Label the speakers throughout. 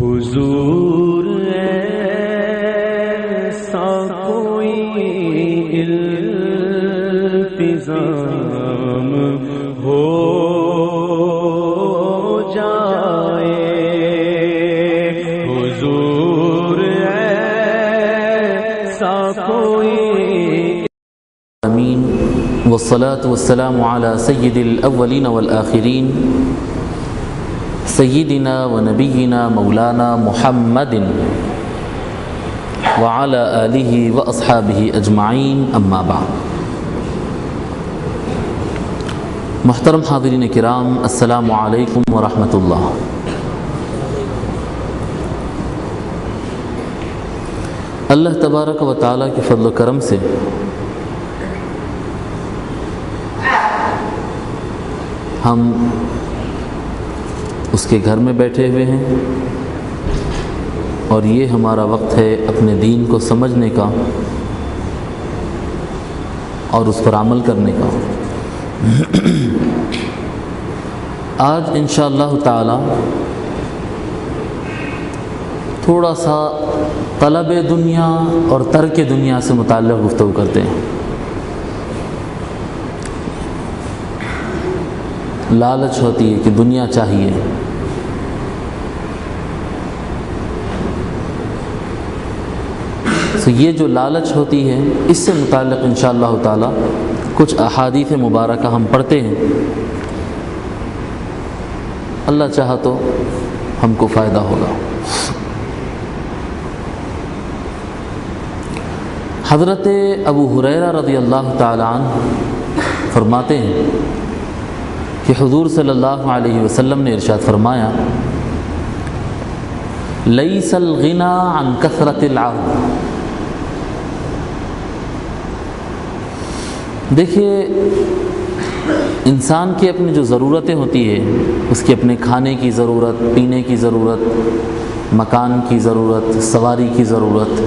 Speaker 1: حضور ایسا کوئی التزام ہو جائے، حضور ایسا کوئی
Speaker 2: آمین والصلاة والسلام على سید الاولین والآخرین سیدنا و نبینا مولانا محمد وعلى آلہ و اصحابہ اجمعین، اما بعد۔ محترم حاضرین کرام، السلام علیکم ورحمۃ اللہ۔ اللہ تبارک و تعالیٰ کے فضل و کرم سے ہم اس کے گھر میں بیٹھے ہوئے ہیں، اور یہ ہمارا وقت ہے اپنے دین کو سمجھنے کا اور اس پر عمل کرنے کا۔ آج انشاءاللہ تعالی تھوڑا سا طلب دنیا اور ترک دنیا سے متعلق گفتگو کرتے ہیں۔ لالچ ہوتی ہے کہ دنیا چاہیے، تو یہ جو لالچ ہوتی ہے اس سے متعلق انشاءاللہ تعالی کچھ احادیث مبارکہ ہم پڑھتے ہیں، اللہ چاہا تو ہم کو فائدہ ہوگا۔ حضرت ابو ہریرہ رضی اللہ تعالی عنہ فرماتے ہیں کہ حضور صلی اللہ علیہ وسلم نے ارشاد فرمایا، لیس الغنی عن کثرت العرض۔ دیکھیے، انسان کی اپنی جو ضرورتیں ہوتی ہیں، اس کی اپنے کھانے کی ضرورت، پینے کی ضرورت، مکان کی ضرورت، سواری کی ضرورت،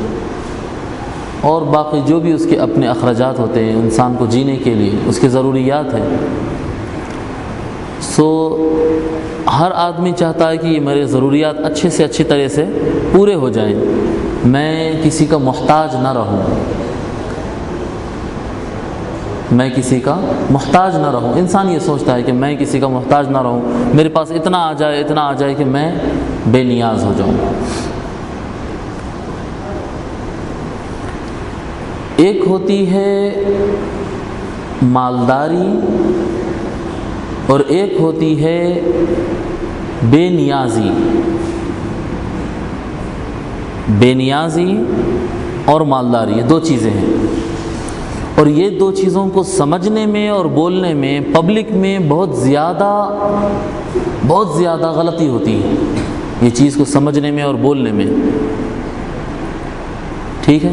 Speaker 2: اور باقی جو بھی اس کے اپنے اخراجات ہوتے ہیں انسان کو جینے کے لیے، اس کی ضروریات ہیں۔ ہر آدمی چاہتا ہے کہ یہ میرے ضروریات اچھے سے اچھی طرح سے پورے ہو جائیں، میں کسی کا محتاج نہ رہوں، میں کسی کا محتاج نہ رہوں۔ انسان یہ سوچتا ہے کہ میں کسی کا محتاج نہ رہوں، میرے پاس اتنا آ جائے کہ میں بے نیاز ہو جاؤں۔ ایک ہوتی ہے مالداری اور ایک ہوتی ہے بے نیازی۔ بے نیازی اور مالداری، یہ دو چیزیں ہیں، اور یہ دو چیزوں کو سمجھنے میں اور بولنے میں پبلک میں بہت زیادہ غلطی ہوتی ہے، یہ چیز کو سمجھنے میں اور بولنے میں۔ ٹھیک ہے،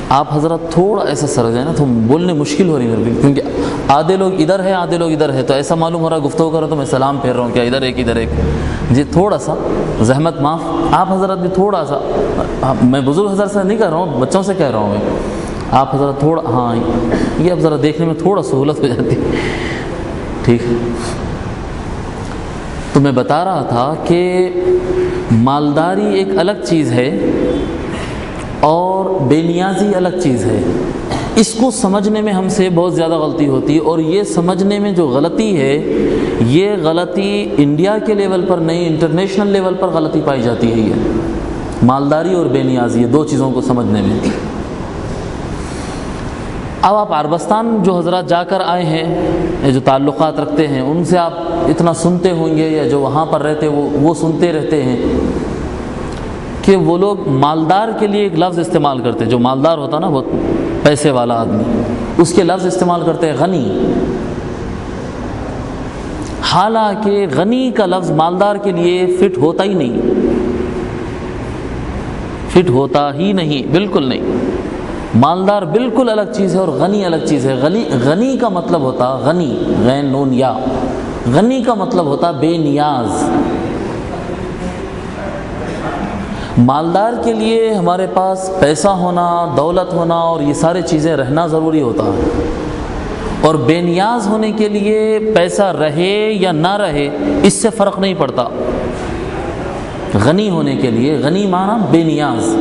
Speaker 2: آپ حضرات تھوڑا ایسا سر جائیں نا، تو بولنے مشکل ہو رہی ہے، کیونکہ آدھے لوگ ادھر ہیں آدھے لوگ ادھر ہے، تو ایسا معلوم ہو رہا ہے گفتگو کر رہا تو میں سلام پھیر رہا ہوں، کیا ادھر ایک جی تھوڑا سا زحمت معاف۔ آپ حضرات بھی تھوڑا سا، میں بزرگ حضرت سے نہیں کہہ رہا ہوں، بچوں سے کہہ رہا ہوں میں، آپ حضرات تھوڑا، ہاں یہ اب ذرا دیکھنے میں تھوڑا سہولت ہو جاتی ہے۔ ٹھیک ہے، تو میں بتا رہا تھا کہ مالداری ایک الگ چیز ہے اور بے نیازی الگ چیز ہے۔ اس کو سمجھنے میں ہم سے بہت زیادہ غلطی ہوتی ہے، اور یہ سمجھنے میں جو غلطی ہے، یہ غلطی انڈیا کے لیول پر نہیں، انٹرنیشنل لیول پر غلطی پائی جاتی ہے۔ یہ مالداری اور بے نیازی، یہ دو چیزوں کو سمجھنے میں۔ اب آپ عربستان جو حضرات جا کر آئے ہیں، جو تعلقات رکھتے ہیں، ان سے آپ اتنا سنتے ہوں گے، یا جو وہاں پر رہتے وہ سنتے رہتے ہیں کہ وہ لوگ مالدار کے لیے ایک لفظ استعمال کرتے ہیں، جو مالدار ہوتا نا، بہت پیسے والا آدمی، اس کے لفظ استعمال کرتے ہیں غنی۔ حالانکہ غنی کا لفظ مالدار کے لیے فٹ ہوتا ہی نہیں، بالکل نہیں۔ مالدار بالکل الگ چیز ہے اور غنی الگ چیز ہے۔ غنی کا مطلب ہوتا غنی، غین نون یا، غنی کا مطلب ہوتا بے نیاز۔ مالدار کے لیے ہمارے پاس پیسہ ہونا، دولت ہونا اور یہ سارے چیزیں رہنا ضروری ہوتا ہے، اور بے نیاز ہونے کے لیے پیسہ رہے یا نہ رہے اس سے فرق نہیں پڑتا. غنی ہونے کے لیے، غنی معنی بے نیاز،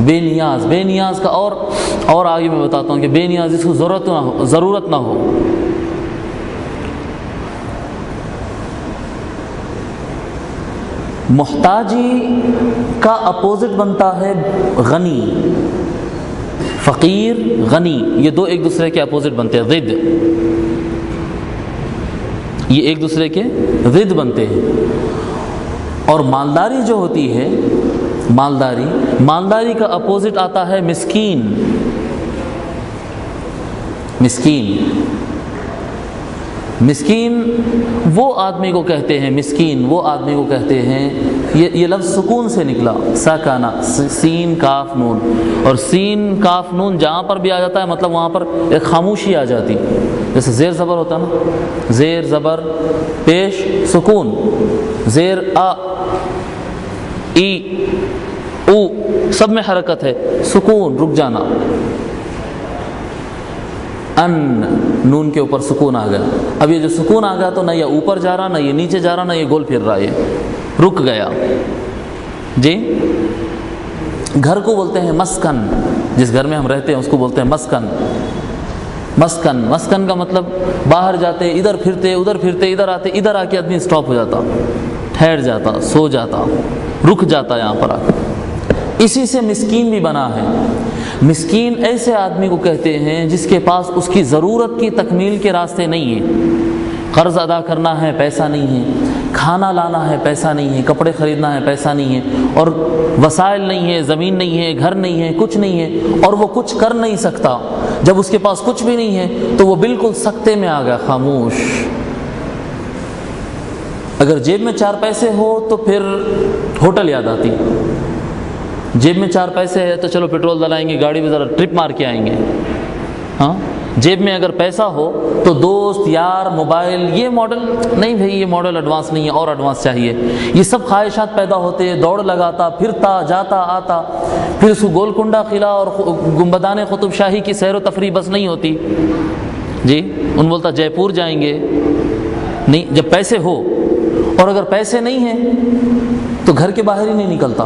Speaker 2: بے نیاز، بے نیاز کا اور آگے میں بتاتا ہوں کہ بے نیاز جس کو ضرورت نہ ہو. محتاجی کا اپوزٹ بنتا ہے غنی. فقیر، غنی، یہ دو ایک دوسرے کے اپوزٹ بنتے ہیں، ضد. یہ ایک دوسرے کے ضد بنتے ہیں. اور مالداری جو ہوتی ہے، مالداری کا اپوزٹ آتا ہے مسکین. مسکین وہ آدمی کو کہتے ہیں، مسکین وہ آدمی کو کہتے ہیں، یہ لفظ سکون سے نکلا، ساکانہ، سین کاف نون. اور سین کاف نون جہاں پر بھی آ جاتا ہے مطلب وہاں پر ایک خاموشی آ جاتی. جیسے زیر زبر ہوتا نا، زیر زبر پیش سکون، زیر آ ای او سب میں حرکت ہے، سکون رک جانا. ان نون کے اوپر سکون آ گیا. اب یہ جو سکون آ گیا تو نہ یہ اوپر جا رہا، نہ یہ نیچے جا رہا، نہ یہ گول پھر رہا، یہ رک گیا. جی گھر کو بولتے ہیں مسکن. جس گھر میں ہم رہتے ہیں اس کو بولتے ہیں مسکن. مسکن کا مطلب باہر جاتے، ادھر پھرتے ادھر آتے، ادھر آ کے آدمی سٹاپ ہو جاتا، ٹھہر جاتا، سو جاتا، رک جاتا یہاں پر آ کے. اسی سے مسکین بھی بنا ہے. مسکین ایسے آدمی کو کہتے ہیں جس کے پاس اس کی ضرورت کی تکمیل کے راستے نہیں ہیں. قرض ادا کرنا ہے، پیسہ نہیں ہے. کھانا لانا ہے، پیسہ نہیں ہے. کپڑے خریدنا ہے، پیسہ نہیں ہے. اور وسائل نہیں ہے، زمین نہیں ہے، گھر نہیں ہے، کچھ نہیں ہے، اور وہ کچھ کر نہیں سکتا. جب اس کے پاس کچھ بھی نہیں ہے تو وہ بالکل سکتے میں آ گیا، خاموش. اگر جیب میں 4 پیسے ہو تو پھر ہوٹل یاد آتی. جیب میں 4 پیسے ہے تو چلو پیٹرول ڈلائیں گے، گاڑی میں ذرا ٹرپ مار کے آئیں گے. ہاں جیب میں اگر پیسہ ہو تو دوست یار موبائل، یہ ماڈل نہیں بھائی، یہ ماڈل ایڈوانس نہیں ہے، اور ایڈوانس چاہیے. یہ سب خواہشات پیدا ہوتے، دوڑ لگاتا، پھرتا، جاتا آتا. پھر اس کو گولکنڈہ قلعہ اور گنبدان قطب شاہی کی سیر و تفریح بس نہیں ہوتی. جی ان بولتا جے پور جائیں گے. نہیں، جب پیسے ہو. اور اگر پیسے نہیں ہیں تو گھر کے باہر ہی نہیں نکلتا،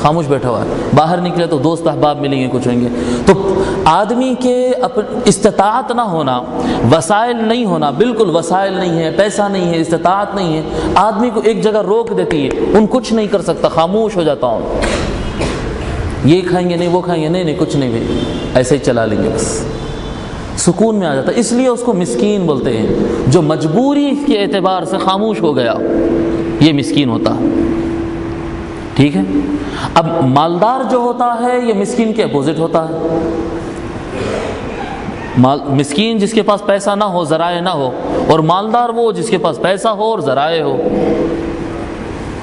Speaker 2: خاموش بیٹھا ہوا ہے. باہر نکلے تو دوست احباب ملیں گے، کچھ ہوئیں گے. تو آدمی کے استطاعت نہ ہونا، وسائل نہیں ہونا، بالکل وسائل نہیں ہے، پیسہ نہیں ہے، استطاعت نہیں ہے، آدمی کو ایک جگہ روک دیتی ہے. ان کچھ نہیں کر سکتا، خاموش ہو جاتا ہوں. یہ کھائیں گے نہیں، وہ کھائیں گے نہیں، کچھ نہیں بھائی، ایسے ہی چلا لیں گے بس. سکون میں آ جاتا. اس لیے اس کو مسکین بولتے ہیں. جو مجبوری کے اعتبار سے خاموش ہو گیا یہ مسکین ہوتا ہے. ٹھیک ہے. اب مالدار جو ہوتا ہے یہ مسکین کے اپوزٹ ہوتا ہے. مسکین جس کے پاس پیسہ نہ ہو، ذرائع نہ ہو، اور مالدار وہ جس کے پاس پیسہ ہو اور ذرائع ہو.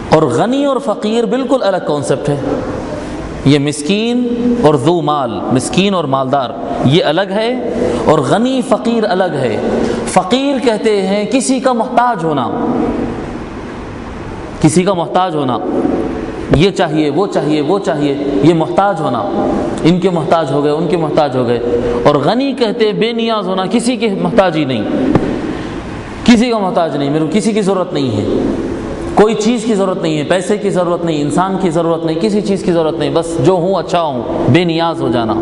Speaker 2: اور غنی اور فقیر بالکل الگ کانسیپٹ ہے. یہ مسکین اور ذو مال، مسکین اور مالدار یہ الگ ہے، اور غنی فقیر الگ ہے. فقیر کہتے ہیں کسی کا محتاج ہونا، کسی کا محتاج ہونا. یہ چاہیے، وہ چاہیے، وہ چاہیے، یہ محتاج ہونا. ان کے محتاج ہو گئے، ان کے محتاج ہو گئے. اور غنی کہتے بے نیاز ہونا، کسی کے محتاج ہی نہیں، کسی کا محتاج نہیں. میرے کسی کی ضرورت نہیں ہے، کوئی چیز کی ضرورت نہیں ہے، پیسے کی ضرورت نہیں، انسان کی ضرورت نہیں، کسی چیز کی ضرورت نہیں، بس جو ہوں اچھا ہوں. بے نیاز ہو جانا.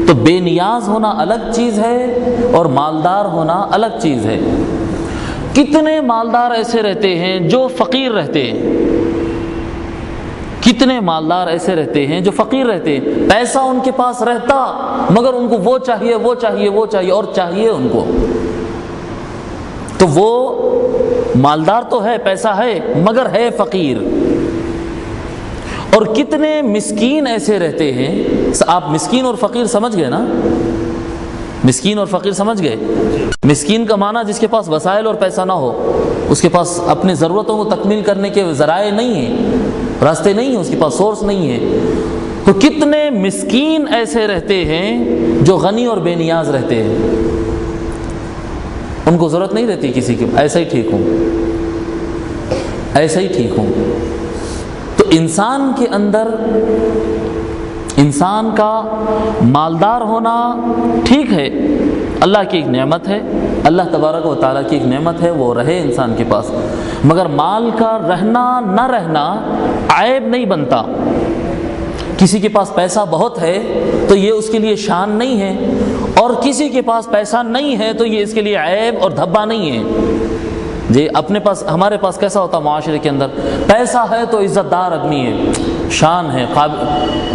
Speaker 2: تو بے نیاز ہونا الگ چیز ہے اور مالدار ہونا الگ چیز ہے. کتنے مالدار ایسے رہتے ہیں جو فقیر رہتے ہیں، کتنے مالدار ایسے رہتے ہیں جو فقیر رہتے ہیں. پیسہ ان کے پاس رہتا مگر ان کو وہ چاہیے، وہ چاہیے، وہ چاہیے، اور چاہیے ان کو. تو وہ مالدار تو ہے، پیسہ ہے، مگر ہے فقیر. اور کتنے مسکین ایسے رہتے ہیں. آپ مسکین اور فقیر سمجھ گئے نا؟ مسکین اور فقیر سمجھ گئے. مسکین کا معنی جس کے پاس وسائل اور پیسہ نہ ہو، اس کے پاس اپنی ضرورتوں کو تکمیل کرنے کے ذرائع نہیں ہیں، راستے نہیں ہیں، اس کے پاس سورس نہیں ہے. تو کتنے مسکین ایسے رہتے ہیں جو غنی اور بے نیاز رہتے ہیں. ان کو ضرورت نہیں رہتی کسی کی، ایسا ہی ٹھیک ہوں، ایسا ہی ٹھیک ہوں. تو انسان کے اندر انسان کا مالدار ہونا ٹھیک ہے، اللہ کی ایک نعمت ہے، اللہ تبارک و تعالیٰ کی ایک نعمت ہے، وہ رہے انسان کے پاس، مگر مال کا رہنا نہ رہنا عیب نہیں بنتا۔ کسی کے پاس پیسہ بہت ہے تو یہ اس کے لیے شان نہیں ہے، اور کسی کے پاس پیسہ نہیں ہے تو یہ اس کے لیے عیب اور دھبا نہیں ہے۔ جی اپنے پاس، ہمارے پاس کیسا ہوتا معاشرے کے اندر، پیسہ ہے تو عزت دار آدمی ہے، شان ہے،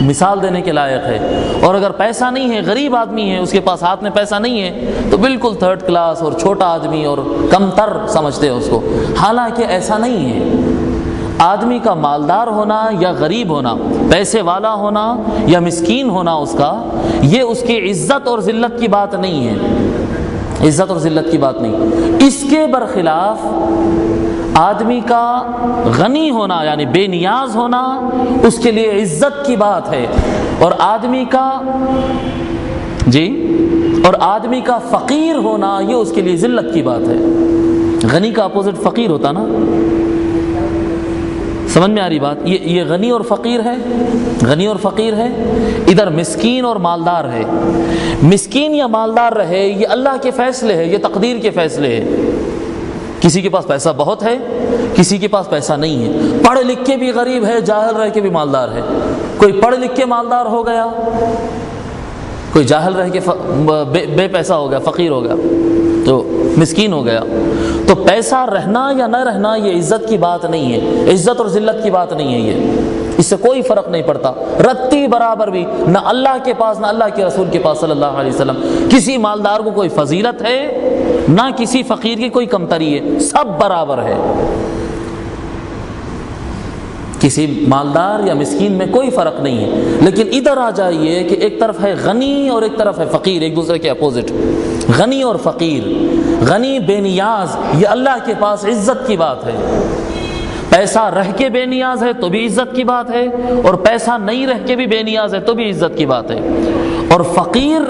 Speaker 2: مثال دینے کے لائق ہے، اور اگر پیسہ نہیں ہے، غریب آدمی ہے، اس کے پاس ہاتھ میں پیسہ نہیں ہے تو بالکل تھرڈ کلاس اور چھوٹا آدمی اور کم تر سمجھتے ہیں اس کو، حالانکہ ایسا نہیں ہے۔ آدمی کا مالدار ہونا یا غریب ہونا، پیسے والا ہونا یا مسکین ہونا، اس کا یہ اس کی عزت اور ذلت کی بات نہیں ہے، عزت اور ذلت کی بات نہیں۔ اس کے برخلاف آدمی کا غنی ہونا یعنی بے نیاز ہونا اس کے لیے عزت کی بات ہے، اور آدمی کا فقیر ہونا یہ اس کے لیے ذلت کی بات ہے۔ غنی کا اپوزٹ فقیر ہوتا نا، سمجھ میں آ رہی بات؟ یہ غنی اور فقیر ہے، غنی اور فقیر ہے، ادھر مسکین اور مالدار ہے۔ مسکین یا مالدار رہے یہ اللہ کے فیصلے ہے، یہ تقدیر کے فیصلے ہے۔ کسی کے پاس پیسہ بہت ہے، کسی کے پاس پیسہ نہیں ہے، پڑھ لکھ کے بھی غریب ہے، جاہل رہ کے بھی مالدار ہے۔ کوئی پڑھ لکھ کے مالدار ہو گیا، کوئی جاہل رہ کے بے پیسہ ہو گیا، فقیر ہو گیا، تو مسکین ہو گیا۔ تو پیسہ رہنا یا نہ رہنا یہ عزت کی بات نہیں ہے، عزت اور ذلت کی بات نہیں ہے، یہ اس سے کوئی فرق نہیں پڑتا، رتی برابر بھی، نہ اللہ کے پاس نہ اللہ کے رسول کے پاس صلی اللہ علیہ وسلم کسی مالدار کو کوئی فضیلت ہے، نہ کسی فقیر کی کوئی کمتری ہے، سب برابر ہے۔ کسی مالدار یا مسکین میں کوئی فرق نہیں ہے۔ لیکن ادھر آ جائیے کہ ایک طرف ہے غنی اور ایک طرف ہے فقیر، ایک دوسرے کے اپوزٹ، غنی اور فقیر۔ غنی بے نیاز یہ اللہ کے پاس عزت کی بات ہے، پیسہ رہ کے بے نیاز ہے تو بھی عزت کی بات ہے، اور پیسہ نہیں رہ کے بھی بے نیاز ہے تو بھی عزت کی بات ہے۔ اور فقیر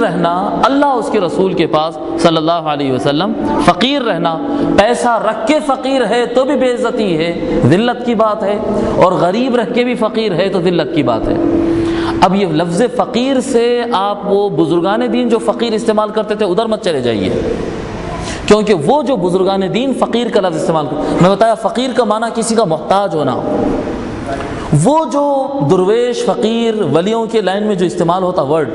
Speaker 2: رہنا اللہ اس کے رسول کے پاس صلی اللہ علیہ وسلم، فقیر رہنا، پیسہ رکھ کے فقیر ہے تو بھی بے عزتی ہے، ذلت کی بات ہے، اور غریب رہ کے بھی فقیر ہے تو ذلت کی بات ہے۔ اب یہ لفظ فقیر سے آپ وہ بزرگان دین جو فقیر استعمال کرتے تھے ادھر مت چلے جائیے، کیونکہ وہ جو بزرگان دین فقیر کا لفظ استعمال کرتے، میں بتایا فقیر کا معنی کسی کا محتاج ہونا، وہ جو درویش فقیر ولیوں کے لائن میں جو استعمال ہوتا ورڈ،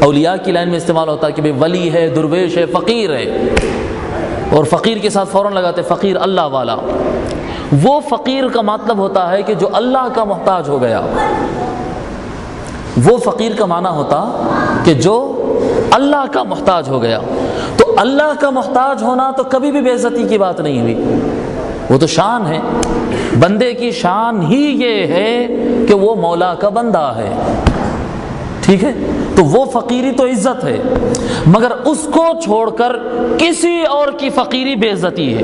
Speaker 2: اولیاء کی لائن میں استعمال ہوتا کہ بھئی ولی ہے، درویش ہے، فقیر ہے، اور فقیر کے ساتھ فوراً لگاتے فقیر اللہ والا، وہ فقیر کا مطلب ہوتا ہے کہ جو اللہ کا محتاج ہو گیا، وہ فقیر کا معنی ہوتا کہ جو اللہ کا محتاج ہو گیا۔ تو اللہ کا محتاج ہونا تو کبھی بھی بے عزتی کی بات نہیں ہوئی، وہ تو شان ہے، بندے کی شان ہی یہ ہے کہ وہ مولا کا بندہ ہے، ٹھیک ہے؟ تو وہ فقیری تو عزت ہے، مگر اس کو چھوڑ کر کسی اور کی فقیری بے عزتی ہے،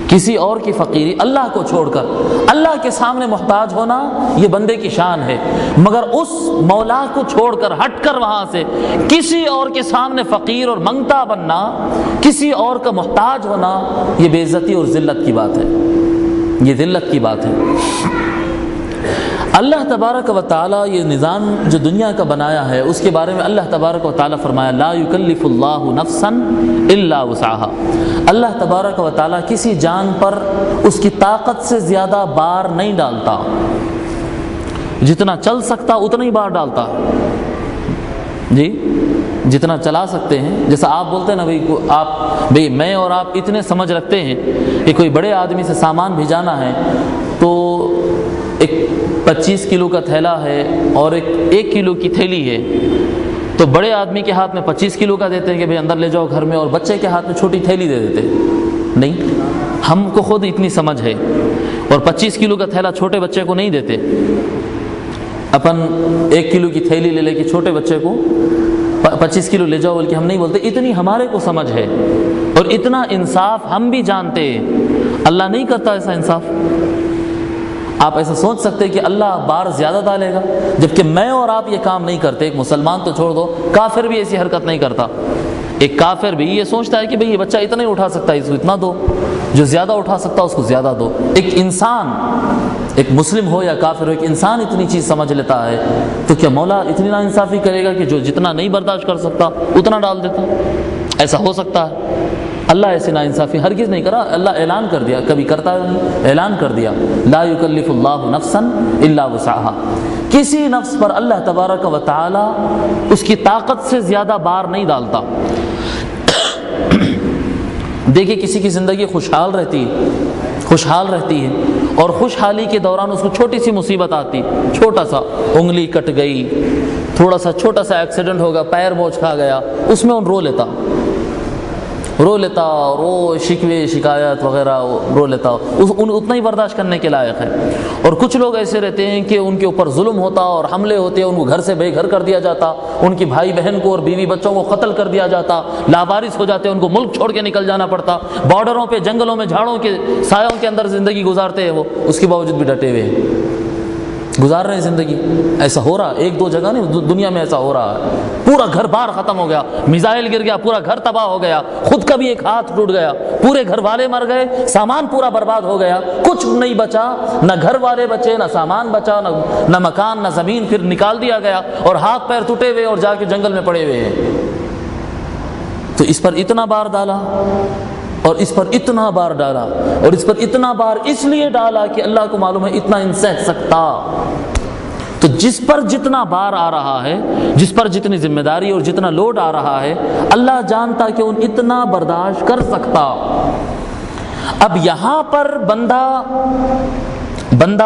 Speaker 2: کسی اور کی فقیری، اللہ کو چھوڑ کر اللہ کے سامنے محتاج ہونا یہ بندے کی شان ہے، مگر اس مولا کو چھوڑ کر ہٹ کر وہاں سے کسی اور کے سامنے فقیر اور منگتا بننا، کسی اور کا محتاج ہونا، یہ بے عزتی اور ذلت کی بات ہے، یہ ذلت کی بات ہے۔ اللہ تبارک و تعالیٰ یہ نظام جو دنیا کا بنایا ہے اس کے بارے میں اللہ تبارک و تعالیٰ فرمایا لا یکلف اللہ نفسا الا وسعها، اللہ تبارک و تعالیٰ کسی جان پر اس کی طاقت سے زیادہ بار نہیں ڈالتا، جتنا چل سکتا اتنا ہی بار ڈالتا، جی جتنا چلا سکتے ہیں، جیسا آپ بولتے ہیں نا بھئی میں اور آپ اتنے سمجھ رکھتے ہیں کہ کوئی بڑے آدمی سے سامان بھیجانا ہے تو ایک 25 کلو کا تھیلا ہے اور ایک کلو کی تھیلی ہے، تو بڑے آدمی کے ہاتھ میں 25 کلو کا دیتے ہیں کہ بھئی اندر لے جاؤ گھر میں، اور بچے کے ہاتھ میں چھوٹی تھیلی دے دیتے نہیں، ہم کو خود اتنی سمجھ ہے، اور 25 کلو کا تھیلا چھوٹے بچے کو نہیں دیتے، اپن 1 کلو کی تھیلی لے کے چھوٹے بچے کو 25 کلو لے جاؤ بلکہ ہم نہیں بولتے، اتنی ہمارے کو سمجھ ہے، اور اتنا انصاف ہم بھی جانتے ہیں، اللہ نہیں کرتا ایسا انصاف۔ آپ ایسا سوچ سکتے ہیں کہ اللہ بار زیادہ ڈالے گا، جبکہ میں اور آپ یہ کام نہیں کرتے، ایک مسلمان تو چھوڑ دو، کافر بھی ایسی حرکت نہیں کرتا، ایک کافر بھی یہ سوچتا ہے کہ بھئی یہ بچہ اتنا ہی اٹھا سکتا ہے، اس کو اتنا دو، جو زیادہ اٹھا سکتا ہے اس کو زیادہ دو۔ ایک انسان، ایک مسلم ہو یا کافر ہو، ایک انسان اتنی چیز سمجھ لیتا ہے تو کیا مولا اتنی ناانصافی کرے گا کہ جو جتنا نہیں برداشت کر سکتا اتنا ڈال دیتا؟ ایسا ہو سکتا ہے؟ اللہ ایسی ناانصافی ہرگز نہیں کرا۔ اللہ اعلان کر دیا، کبھی کرتا ہے، اعلان کر دیا، لا یکلف اللہ نفسا الا وسعها، کسی نفس پر اللہ تبارک و تعالی اس کی طاقت سے زیادہ بار نہیں ڈالتا۔ دیکھیں کسی کی زندگی خوشحال رہتی ہے اور خوشحالی کے دوران اس کو چھوٹی سی مصیبت آتی، چھوٹا سا انگلی کٹ گئی، تھوڑا سا چھوٹا سا ایکسیڈنٹ ہوگا، پیر موچ کھا گیا، اس میں رو لیتا اور وہ شکوے شکایت وغیرہ رو لیتا، اتنا ہی برداشت کرنے کے لائق ہے۔ اور کچھ لوگ ایسے رہتے ہیں کہ ان کے اوپر ظلم ہوتا اور حملے ہوتے، ان کو گھر سے بے گھر کر دیا جاتا، ان کی بھائی بہن کو اور بیوی بچوں کو قتل کر دیا جاتا، لاوارث ہو جاتے، ان کو ملک چھوڑ کے نکل جانا پڑتا، بارڈروں پہ جنگلوں میں جھاڑوں کے سایوں کے اندر زندگی گزارتے ہیں وہ، اس کے باوجود بھی ڈٹے ہوئے ہیں، گزار رہے ہیں زندگی۔ ایسا ہو رہا ہے، ایک دو جگہ نہیں، دنیا میں ایسا ہو رہا ہے، پورا گھر بار ختم ہو گیا، میزائل گر گیا، پورا گھر تباہ ہو گیا، خود کا بھی ایک ہاتھ ٹوٹ گیا، پورے گھر والے مر گئے، سامان پورا برباد ہو گیا، کچھ نہیں بچا، نہ گھر والے بچے، نہ سامان بچا، نہ مکان، نہ زمین، پھر نکال دیا گیا اور ہاتھ پیر ٹوٹے ہوئے اور جا کے جنگل میں پڑے ہوئے ہیں۔ تو اس پر اتنا بار ڈالا اور اس پر اتنا بار ڈالا اور اس پر اتنا بار اس لیے ڈالا کہ اللہ کو معلوم ہے اتنا ان سہ سکتا۔ تو جس پر جتنا بار آ رہا ہے، جس پر جتنی ذمہ داری اور جتنا لوڈ آ رہا ہے، اللہ جانتا کہ ان اتنا برداشت کر سکتا۔ اب یہاں پر بندہ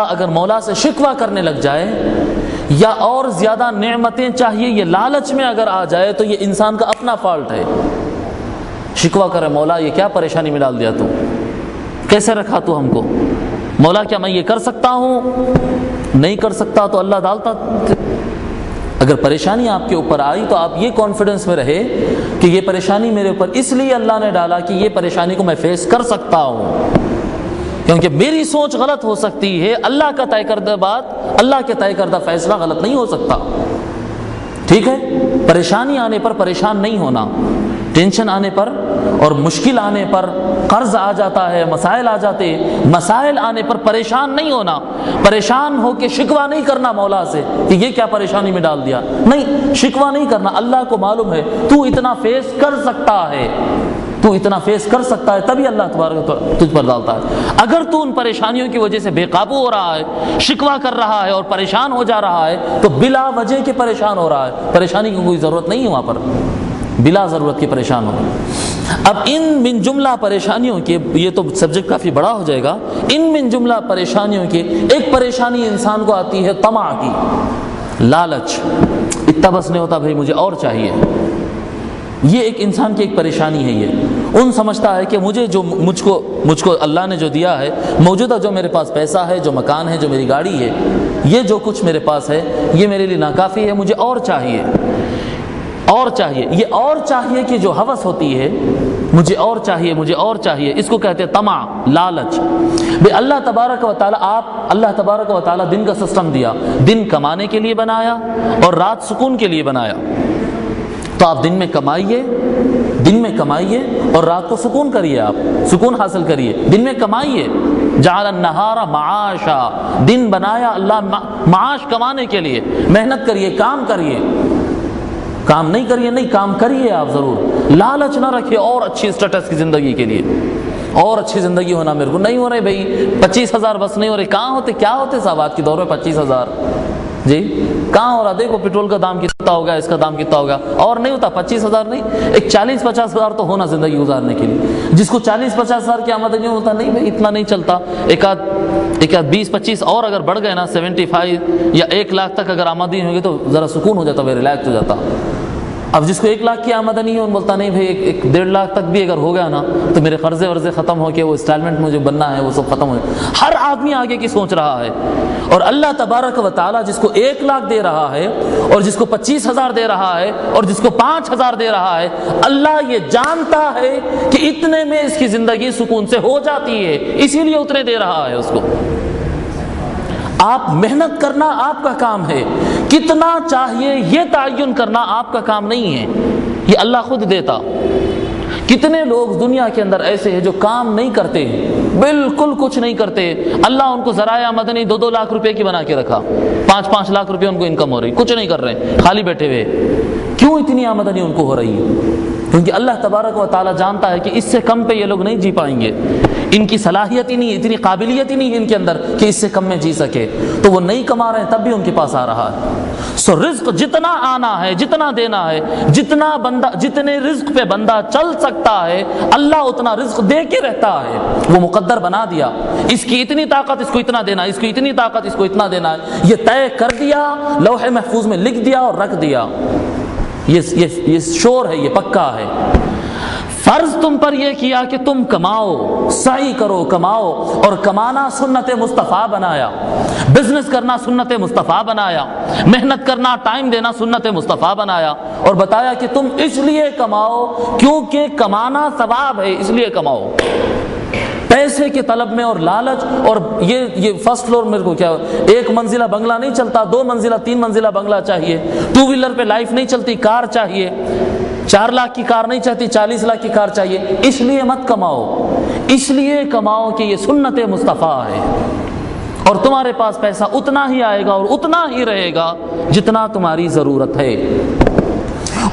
Speaker 2: اگر مولا سے شکوہ کرنے لگ جائے یا اور زیادہ نعمتیں چاہیے، یہ لالچ میں اگر آ جائے تو یہ انسان کا اپنا فالٹ ہے۔ شکوہ کرے، مولا یہ کیا پریشانی میں ڈال دیا تو، کیسے رکھا تو ہم کو، مولا کیا میں یہ کر سکتا ہوں؟ نہیں کر سکتا تو اللہ ڈالتا۔ اگر پریشانی آپ کے اوپر آئی تو آپ یہ کانفیڈنس میں رہے کہ یہ پریشانی میرے اوپر اس لیے اللہ نے ڈالا کہ یہ پریشانی کو میں فیس کر سکتا ہوں، کیونکہ میری سوچ غلط ہو سکتی ہے، اللہ کا طے کردہ بات، اللہ کے طے کردہ فیصلہ غلط نہیں ہو سکتا۔ ٹھیک ہے، پریشانی آنے پر پریشان نہیں ہونا، ٹینشن آنے پر اور مشکل آنے پر، قرض آ جاتا ہے، مسائل آ جاتے، مسائل آنے پر پریشان نہیں ہونا، پریشان ہو کے شکوہ نہیں کرنا مولا سے کہ یہ کیا پریشانی میں ڈال دیا، نہیں، شکوہ نہیں کرنا، اللہ کو معلوم ہے تو اتنا فیس کر سکتا ہے، تو اتنا فیس کر سکتا ہے، تبھی اللہ تبارک تجھ پر ڈالتا ہے۔ اگر تو ان پریشانیوں کی وجہ سے بے قابو ہو رہا ہے، شکوہ کر رہا ہے اور پریشان ہو جا رہا ہے تو بلا وجہ کے پریشان ہو رہا ہے، پریشانی کی کوئی ضرورت نہیں ہے وہاں پر، بلا ضرورت کے پریشان ہو۔ اب ان من جملہ پریشانیوں کے، یہ تو سبجیکٹ کافی بڑا ہو جائے گا، ان من جملہ پریشانیوں کے ایک پریشانی انسان کو آتی ہے طمع کی، لالچ، اتنا بس نہیں ہوتا بھائی مجھے اور چاہیے، یہ ایک انسان کی ایک پریشانی ہے۔ یہ ان سمجھتا ہے کہ مجھ کو اللہ نے جو دیا ہے، موجودہ جو میرے پاس پیسہ ہے، جو مکان ہے، جو میری گاڑی ہے، یہ جو کچھ میرے پاس ہے یہ میرے لیے ناکافی ہے، مجھے اور چاہیے، اور چاہیے۔ یہ اور چاہیے کی جو ہوس ہوتی ہے، مجھے اور چاہیے، مجھے اور چاہیے، اس کو کہتے ہیں طمع، لالچ۔ بے اللہ تبارک و تعالی دن کا سسٹم دیا، دن کمانے کے لیے بنایا اور رات سکون کے لیے بنایا، تو آپ دن میں کمائیے اور رات کو سکون کریے، آپ سکون حاصل کریے، دن میں کمائیے۔ جعل النہار معاشا، دن بنایا اللہ معاش کمانے کے لیے، محنت کریے، کام کریے، کام نہیں کریے نہیں، کام کریے آپ ضرور، لالچ نہ رکھیے اور اچھی سٹیٹس کی زندگی کے لیے، اور اچھی زندگی ہونا میرے کو نہیں ہو رہی بھائی، 25,000 بس نہیں ہو رہے، کہاں ہوتے کیا ہوتے صاحب آج کے دور میں 25,000 جی کہاں ہو رہا؟ دیکھو پیٹرول کا دام کتنا ہوگا، اس کا دام کتنا ہوگا، اور نہیں ہوتا 25,000 نہیں، ایک 40-50,000 تو ہونا زندگی گزارنے کے لیے۔ جس کو 40-50,000 کی آمدنی ہوتا نہیں بھائی اتنا نہیں چلتا، ایک آدھ 20-25 اور اگر بڑھ گئے نا 75 یا 1 لاکھ تک اگر آمدنی ہوگی تو ذرا سکون ہو جاتا، ریلیکس ہو جاتا۔ اب جس کو 1 لاکھ کی آمدنی ہے وہ بولتا نہیں بھائی 1-1.5 لاکھ تک بھی اگر ہو گیا نا تو میرے قرضے ورضے ختم ہو کے وہ انسٹالمنٹ مجھے بننا ہے وہ سب ختم ہو جائے۔ ہر آدمی آگے کی سوچ رہا ہے، اور اللہ تبارک و تعالیٰ جس کو 1 لاکھ دے رہا ہے اور جس کو 25,000 دے رہا ہے اور جس کو 5,000 دے رہا ہے، اللہ یہ جانتا ہے کہ اتنے میں اس کی زندگی سکون سے ہو جاتی ہے، اسی لیے اتنے دے رہا ہے اس کو۔ آپ محنت کرنا آپ کا کام ہے، کتنا چاہیے یہ تعین کرنا آپ کا کام نہیں ہے، یہ اللہ خود دیتا۔ کتنے لوگ دنیا کے اندر ایسے ہیں جو کام نہیں کرتے، بالکل کچھ نہیں کرتے، اللہ ان کو ذرائع آمدنی 2-2 لاکھ روپے کی بنا کے رکھا، 5-5 لاکھ روپے ان کو انکم ہو رہی، کچھ نہیں کر رہے، خالی بیٹھے ہوئے۔ کیوں اتنی آمدنی ان کو ہو رہی ہے؟ کیونکہ اللہ تبارک و تعالیٰ جانتا ہے کہ اس سے کم پہ یہ لوگ نہیں جی پائیں گے، ان کی صلاحیت ہی نہیں، اتنی قابلیت ہی نہیں ہے ان کے اندر کہ اس سے کم میں جی سکے، تو وہ نہیں کما رہے ہیں تب بھی ان کے پاس آ رہا ہے۔ سو رزق جتنا آنا ہے، جتنا دینا ہے، جتنے رزق پہ بندہ چل سکتا ہے، اللہ اتنا رزق دے کے رہتا ہے، وہ مقدر بنا دیا، اس کی اتنی طاقت، اس کو اتنا دینا، اس کی اتنی طاقت، اس کو اتنا دینا ہے، یہ طے کر دیا، لوح محفوظ میں لکھ دیا اور رکھ دیا۔ یہ شور ہے، یہ پکا ہے۔ فرض تم پر یہ کیا کہ تم کماؤ، سعی کرو، کماؤ، اور کمانا سنت مصطفیٰ بنایا، بزنس کرنا سنت مصطفیٰ بنایا، محنت کرنا، ٹائم دینا سنت مصطفیٰ بنایا، اور بتایا کہ تم اس لیے کماؤ کیونکہ کمانا ثواب ہے، اس لیے کماؤ۔ پیسے کے طلب میں اور لالچ، اور یہ فرسٹ فلور میرے کو کیا 1 منزلہ بنگلہ نہیں چلتا، 2 منزلہ 3 منزلہ بنگلہ چاہیے، 2 ویلر پہ لائف نہیں چلتی، کار چاہیے، 4 لاکھ کی کار نہیں چاہتی، 40 لاکھ کی کار چاہیے۔ اس لیے مت کماؤ، اس لیے کماؤ کہ یہ سنت مصطفیٰ ہے، اور تمہارے پاس پیسہ اتنا ہی آئے گا اور اتنا ہی رہے گا جتنا تمہاری ضرورت ہے۔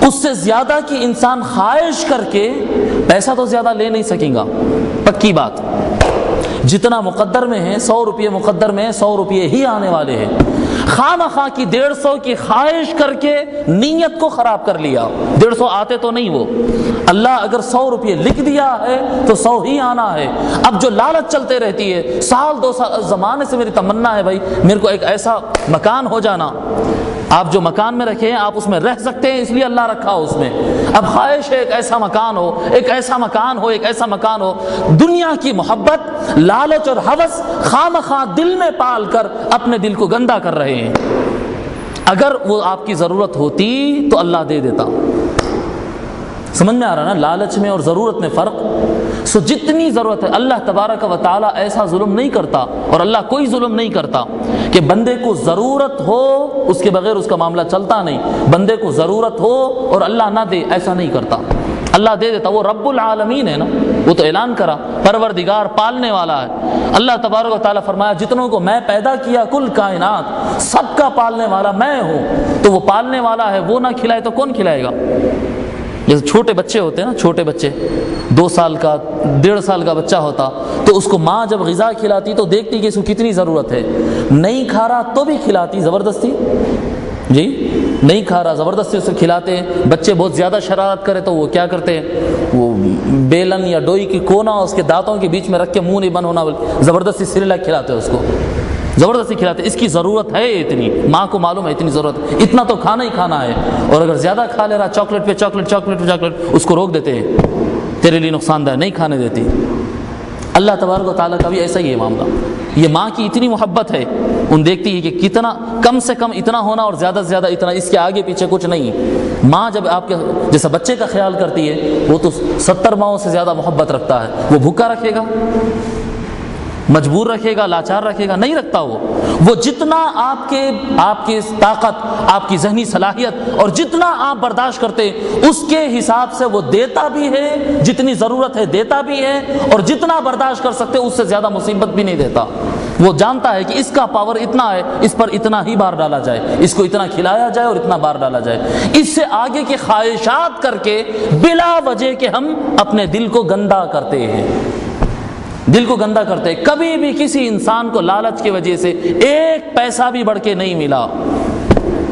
Speaker 2: اس سے زیادہ کی انسان خواہش کر کے پیسہ تو زیادہ لے نہیں سکیں گا، پکی بات۔ جتنا مقدر میں ہے، 100 روپے مقدر میں ہے، 100 روپے ہی آنے والے ہیں۔ خواہ مخواہ کی 150 کی خواہش کر کے نیت کو خراب کر لیا، 150 آتے تو نہیں، وہ اللہ اگر 100 روپے لکھ دیا ہے تو 100 ہی آنا ہے۔ اب جو لالچ چلتے رہتی ہے، سال 2 سال زمانے سے میری تمنا ہے بھائی میرے کو ایک ایسا مکان ہو جانا، آپ جو مکان میں رکھے ہیں آپ اس میں رہ سکتے ہیں، اس لیے اللہ رکھا اس میں، اب خواہش ہے ایک ایسا مکان ہو، ایک ایسا مکان ہو، ایک ایسا مکان ہو۔ دنیا کی محبت، لالچ اور ہوس خواہ مخواہ دل میں پال کر اپنے دل کو گندا کر رہے ہیں۔ اگر وہ آپ کی ضرورت ہوتی تو اللہ دے دیتا۔ سمجھ میں آ رہا نا لالچ میں اور ضرورت میں فرق؟ سو جتنی ضرورت ہے، اللہ تبارک و تعالیٰ ایسا ظلم نہیں کرتا، اور اللہ کوئی ظلم نہیں کرتا کہ بندے کو ضرورت ہو اس کے بغیر اس کا معاملہ چلتا نہیں، بندے کو ضرورت ہو اور اللہ نہ دے، ایسا نہیں کرتا، اللہ دے دیتا۔ وہ رب العالمین ہے نا، وہ تو اعلان کرا پروردگار پالنے والا ہے۔ اللہ تبارک و تعالیٰ فرمایا جتنوں کو میں پیدا کیا، کل کائنات سب کا پالنے والا میں ہوں، تو وہ پالنے والا ہے، وہ نہ کھلائے تو کون کھلائے گا؟ جیسے چھوٹے بچے ہوتے ہیں نا، چھوٹے بچے 2 سال کا 1.5 سال کا بچہ ہوتا تو اس کو ماں جب غذا کھلاتی تو دیکھتی کہ اس کو کتنی ضرورت ہے، نہیں کھا رہا تو بھی کھلاتی زبردستی، جی نہیں کھا رہا زبردستی اسے کھلاتے ہیں۔ بچے بہت زیادہ شرارت کرے تو وہ کیا کرتے ہیں، وہ بیلن یا ڈوئی کی کونا اس کے دانتوں کے بیچ میں رکھ کے منہ نہیں بند ہونا زبردستی سیریلک کھلاتے ہیں، اس کو زبردستی کھلاتے، اس کی ضرورت ہے اتنی، ماں کو معلوم ہے اتنی ضرورت ہے، اتنا تو کھانا ہی کھانا ہے، اور اگر زیادہ کھا لے رہا چاکلیٹ پہ چاکلیٹ، چاکلیٹ پہ چاکلیٹ، اس کو روک دیتے ہیں، تیرے لیے نقصان دہ نہیں کھانے دیتی۔ اللہ تبارک و تعالیٰ کا بھی ایسا ہی ہے معاملہ، یہ ماں کی اتنی محبت ہے، ان دیکھتی ہے کہ کتنا کم سے کم اتنا ہونا اور زیادہ سے زیادہ اتنا، اس کے آگے پیچھے کچھ نہیں۔ ماں جب آپ کے جیسا بچے کا خیال کرتی ہے، وہ تو 70 ماؤں سے زیادہ محبت رکھتا ہے، وہ بھوکا رکھے گا، مجبور رکھے گا، لاچار رکھے گا؟ نہیں رکھتا۔ وہ جتنا آپ کی طاقت، آپ کی ذہنی صلاحیت اور جتنا آپ برداشت کرتے اس کے حساب سے وہ دیتا بھی ہے، جتنی ضرورت ہے دیتا بھی ہے، اور جتنا برداشت کر سکتے اس سے زیادہ مصیبت بھی نہیں دیتا۔ وہ جانتا ہے کہ اس کا پاور اتنا ہے، اس پر اتنا ہی بار ڈالا جائے، اس کو اتنا کھلایا جائے اور اتنا بار ڈالا جائے۔ اس سے آگے کی خواہشات کر کے بلا وجہ کہ ہم اپنے دل کو گندا کرتے ہیں، دل کو گندا کرتے ہیں۔ کبھی بھی کسی انسان کو لالچ کی وجہ سے 1 پیسہ بھی بڑھ کے نہیں ملا،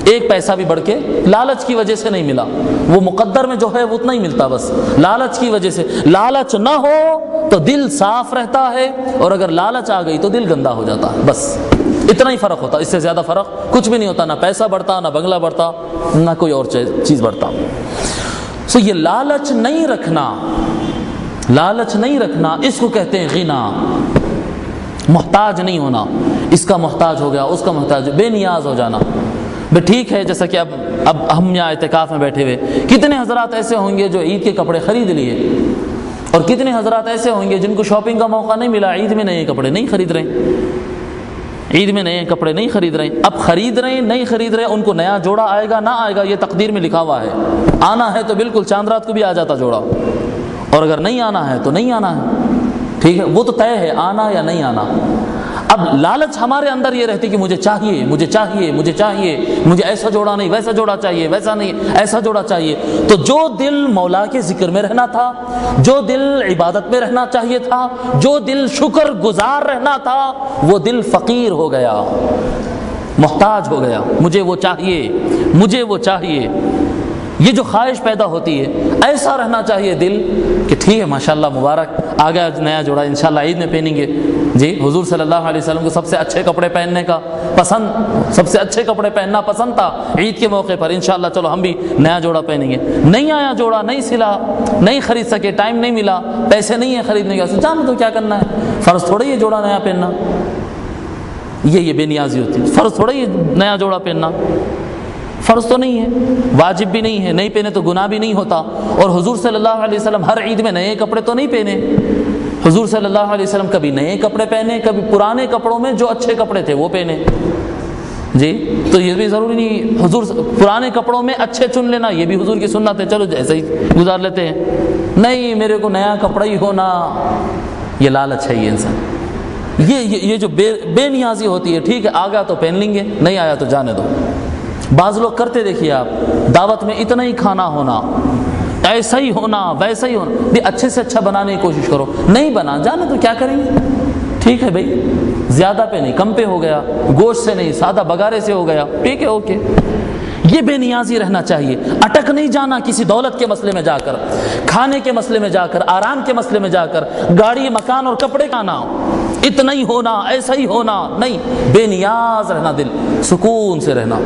Speaker 2: 1 پیسہ بھی بڑھ کے لالچ کی وجہ سے نہیں ملا، وہ مقدر میں جو ہے وہ اتنا ہی ملتا، بس لالچ کی وجہ سے۔ لالچ نہ ہو تو دل صاف رہتا ہے، اور اگر لالچ آ گئی تو دل گندا ہو جاتا ہے، بس اتنا ہی فرق ہوتا، اس سے زیادہ فرق کچھ بھی نہیں ہوتا، نہ پیسہ بڑھتا، نہ بنگلہ بڑھتا، نہ کوئی اور چیز بڑھتا۔ سو یہ لالچ نہیں رکھنا، لالچ نہیں رکھنا، اس کو کہتے ہیں غنا، محتاج نہیں ہونا، اس کا محتاج ہو گیا، اس کا محتاج، بے نیاز ہو جانا۔ بے ٹھیک ہے، جیسا کہ اب ہم یہاں اعتکاف میں بیٹھے ہوئے، کتنے حضرات ایسے ہوں گے جو عید کے کپڑے خرید لیے، اور کتنے حضرات ایسے ہوں گے جن کو شاپنگ کا موقع نہیں ملا، عید میں نئے کپڑے نہیں خرید رہے، عید میں نئے کپڑے نہیں خرید رہے ہیں، اب خرید رہے ہیں نہیں خرید رہے ہیں، ان کو نیا جوڑا آئے گا نہ آئے گا یہ تقدیر میں لکھا ہوا ہے، آنا ہے تو بالکل چاند رات کو بھی آ جاتا جوڑا، اور اگر نہیں آنا ہے تو نہیں آنا ہے، ٹھیک ہے، وہ تو طے ہے آنا یا نہیں آنا۔ اب لالچ ہمارے اندر یہ رہتی کہ مجھے چاہیے مجھے چاہیے مجھے چاہیے، مجھے ایسا جوڑا نہیں ویسا جوڑا چاہیے، ویسا نہیں ایسا جوڑا چاہیے، تو جو دل مولا کے ذکر میں رہنا تھا، جو دل عبادت میں رہنا چاہیے تھا، جو دل شکر گزار رہنا تھا، وہ دل فقیر ہو گیا، محتاج ہو گیا، مجھے وہ چاہیے مجھے وہ چاہیے۔ یہ جو خواہش پیدا ہوتی ہے، ایسا رہنا چاہیے دل کہ ٹھیک ہے ماشاءاللہ مبارک آ گیا نیا جوڑا، انشاءاللہ عید میں پہنیں گے۔ جی حضور صلی اللہ علیہ وسلم کو سب سے اچھے کپڑے پہننے کا پسند، سب سے اچھے کپڑے پہننا پسند تھا عید کے موقع پر، انشاءاللہ چلو ہم بھی نیا جوڑا پہنیں گے۔ نہیں آیا جوڑا، نہیں سلا، نہیں خرید سکے، ٹائم نہیں ملا، پیسے نہیں ہیں خریدنے کا، جان تو کیا کرنا ہے، فرض تھوڑا یہ جوڑا نیا پہننا، یہ بے نیازی ہوتی ہے، فرض تھوڑا یہ نیا جوڑا پہننا، فرض تو نہیں ہے، واجب بھی نہیں ہے، نہیں پہنے تو گناہ بھی نہیں ہوتا۔ اور حضور صلی اللہ علیہ وسلم ہر عید میں نئے کپڑے تو نہیں پہنے، حضور صلی اللہ علیہ وسلم کبھی نئے کپڑے پہنے، کبھی پرانے کپڑوں میں جو اچھے کپڑے تھے وہ پہنے۔ جی تو یہ بھی ضروری نہیں حضور پرانے کپڑوں میں اچھے چن لینا، یہ بھی حضور کی سنت ہے، چلو جیسے ہی گزار لیتے ہیں، نہیں میرے کو نیا کپڑا ہی ہونا، یہ لالچ ہے یہ انسان، یہ جو بے نیازی ہوتی ہے، ٹھیک ہے آ گیا تو پہن لیں گے، نہیں آیا تو جانے دو۔ بعض لوگ کرتے دیکھیے آپ، دعوت میں اتنا ہی کھانا ہونا، ایسا ہی ہونا ویسا ہی ہونا، بھی اچھے سے اچھا بنانے کی کوشش کرو، نہیں بنا جانے تو کیا کریں گے، ٹھیک ہے بھائی، زیادہ پہ نہیں کم پہ ہو گیا، گوشت سے نہیں سادہ بگارے سے ہو گیا، ٹھیک ہے اوکے۔ یہ بے نیازی رہنا چاہیے، اٹک نہیں جانا کسی دولت کے مسئلے میں جا کر، کھانے کے مسئلے میں جا کر، آرام کے مسئلے میں جا کر، گاڑی مکان اور کپڑے کا نہ اتنا ہی ہونا ایسا ہی ہونا، نہیں، بے نیاز رہنا، دل سکون سے رہنا۔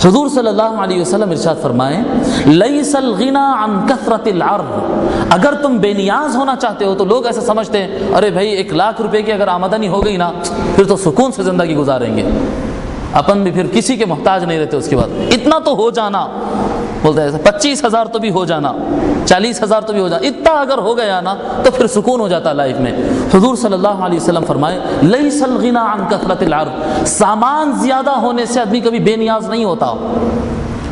Speaker 2: حضور صلی اللہ علیہ وسلم ارشاد فرمائیں لیس الغنی عن کثرت العرض، اگر تم بے نیاز ہونا چاہتے ہو تو لوگ ایسا سمجھتے ہیں ارے بھائی 1,00,000 روپے کی اگر آمدنی ہو گئی نا پھر تو سکون سے زندگی گزاریں گے، اپن بھی پھر کسی کے محتاج نہیں رہتے، اس کے بعد اتنا تو ہو جانا، بولتے ہیں 25,000 تو بھی ہو جانا، 40,000 تو بھی ہو جانا، اتنا اگر ہو گیا نا تو پھر سکون ہو جاتا لائف میں۔ حضور صلی اللہ علیہ وسلم فرمائے لیس الغنی عن کثرت العرض، سامان زیادہ ہونے سے آدمی کبھی بے نیاز نہیں ہوتا،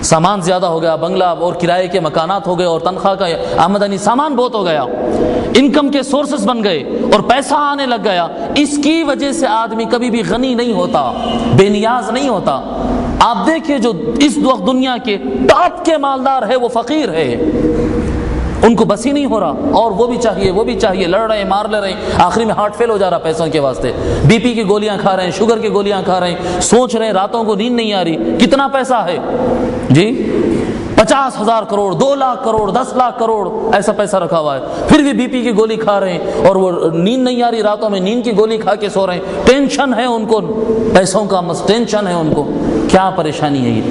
Speaker 2: سامان زیادہ ہو گیا، بنگلہ اور کرائے کے مکانات ہو گئے اور تنخواہ کا آمدنی سامان بہت ہو گیا، انکم کے سورسز بن گئے اور پیسہ آنے لگ گیا، اس کی وجہ سے آدمی کبھی بھی غنی نہیں ہوتا، بے نیاز نہیں ہوتا۔ آپ دیکھیں جو اس وقت دنیا کے ٹاپ کے مالدار ہے وہ فقیر ہے، ان کو بس ہی نہیں ہو رہا، اور وہ بھی چاہیے وہ بھی چاہیے، لڑ رہے ہیں مار لے رہے ہیں، آخری میں ہارٹ فیل ہو جا رہا پیسوں کے واسطے، بی پی کی گولیاں کھا رہے ہیں، شوگر کی گولیاں کھا رہے ہیں، سوچ رہے ہیں راتوں کو نیند نہیں آ رہی، کتنا پیسہ ہے جی، 50,000 کروڑ، 2,00,000 کروڑ، 10,00,000 کروڑ ایسا پیسہ رکھا ہوا ہے، پھر بھی بی پی کی گولی کھا رہے ہیں اور وہ نیند نہیں آ رہی، راتوں میں نیند کی گولی کھا کے سو رہے ہیں، ٹینشن ہے ان کو، پیسوں کا ٹینشن ہے ان کو، کیا پریشانی ہے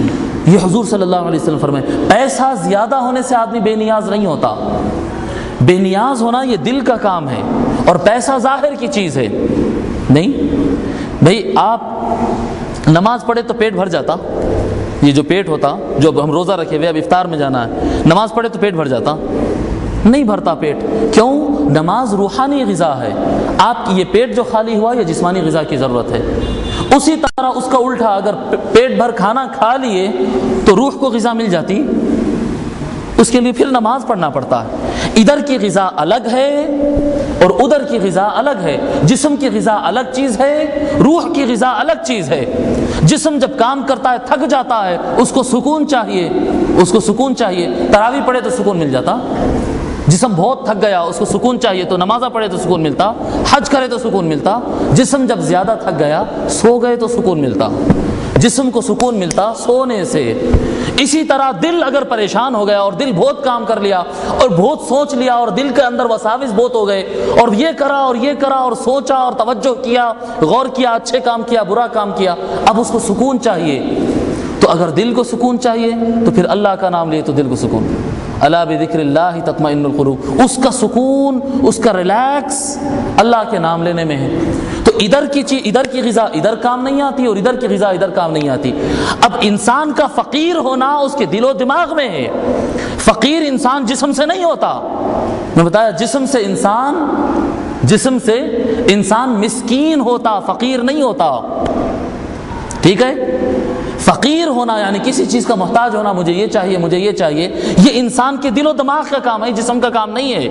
Speaker 2: یہ حضور صلی اللہ علیہ وسلم فرمائے پیسہ زیادہ ہونے سے آدمی بے نیاز نہیں ہوتا، بے نیاز ہونا یہ دل کا کام ہے، اور پیسہ ظاہر کی چیز ہے، نہیں بھائی آپ نماز پڑھے تو پیٹ بھر جاتا، یہ جو پیٹ ہوتا، جو ہم روزہ رکھے ہوئے اب افطار میں جانا ہے، نماز پڑھے تو پیٹ بھر جاتا، نہیں بھرتا پیٹ، کیوں؟ نماز روحانی غذا ہے، آپ کی یہ پیٹ جو خالی ہوا یہ جسمانی غذا کی ضرورت ہے، اسی طرح اس کا الٹا، اگر پیٹ بھر کھانا کھا لیے تو روح کو غذا مل جاتی، اس کے لیے پھر نماز پڑھنا پڑتا ہے، ادھر کی غذا الگ ہے اور ادھر کی غذا الگ ہے، جسم کی غذا الگ چیز ہے، روح کی غذا الگ چیز ہے، جسم جب کام کرتا ہے تھک جاتا ہے، اس کو سکون چاہیے، اس کو سکون چاہیے، تراویح پڑھے تو سکون مل جاتا، جسم بہت تھک گیا اس کو سکون چاہیے تو نمازہ پڑھے تو سکون ملتا، حج کرے تو سکون ملتا، جسم جب زیادہ تھک گیا سو گئے تو سکون ملتا، جسم کو سکون ملتا سونے سے۔ اسی طرح دل اگر پریشان ہو گیا اور دل بہت کام کر لیا اور بہت سوچ لیا اور دل کے اندر وساوس بہت ہو گئے اور یہ کرا اور یہ کرا اور سوچا اور توجہ کیا، غور کیا، اچھے کام کیا، برا کام کیا، اب اس کو سکون چاہیے، تو اگر دل کو سکون چاہیے تو پھر اللہ کا نام لیے تو دل کو سکون، الا بذکر اللہ تطمئن القلوب، اس کا سکون، اس کا ریلیکس اللہ کے نام لینے میں ہے۔ تو ادھر کی چیز ادھر کی غذا ادھر کام نہیں آتی اور ادھر کی غذا ادھر کام نہیں آتی۔ اب انسان کا فقیر ہونا اس کے دل و دماغ میں ہے، فقیر انسان جسم سے نہیں ہوتا، میں بتایا جسم سے انسان جسم سے انسان مسکین ہوتا، فقیر نہیں ہوتا، ٹھیک ہے؟ فقیر ہونا یعنی کسی چیز کا محتاج ہونا، مجھے یہ چاہیے، مجھے یہ چاہیے، یہ انسان کے دل و دماغ کا کام ہے، جسم کا کام نہیں ہے،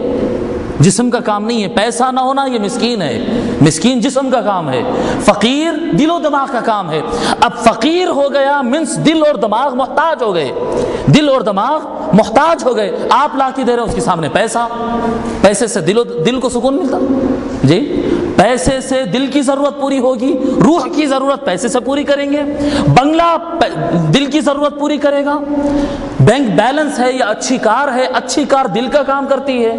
Speaker 2: جسم کا کام نہیں ہے۔ پیسہ نہ ہونا یہ مسکین ہے، مسکین جسم کا کام ہے، فقیر دل و دماغ کا کام ہے۔ اب فقیر ہو گیا منس دل اور دماغ محتاج ہو گئے، دل اور دماغ محتاج ہو گئے، آپ لا کے دے رہے ہیں اس کے سامنے پیسہ، پیسے سے دل کو سکون ملتا؟ جی، پیسے سے دل کی ضرورت پوری ہوگی، روح کی ضرورت پیسے سے پوری کریں گے، بنگلہ دل کی ضرورت پوری کرے گا، بینک بیلنس ہے یا اچھی کار ہے، اچھی کار دل کا کام کرتی ہے،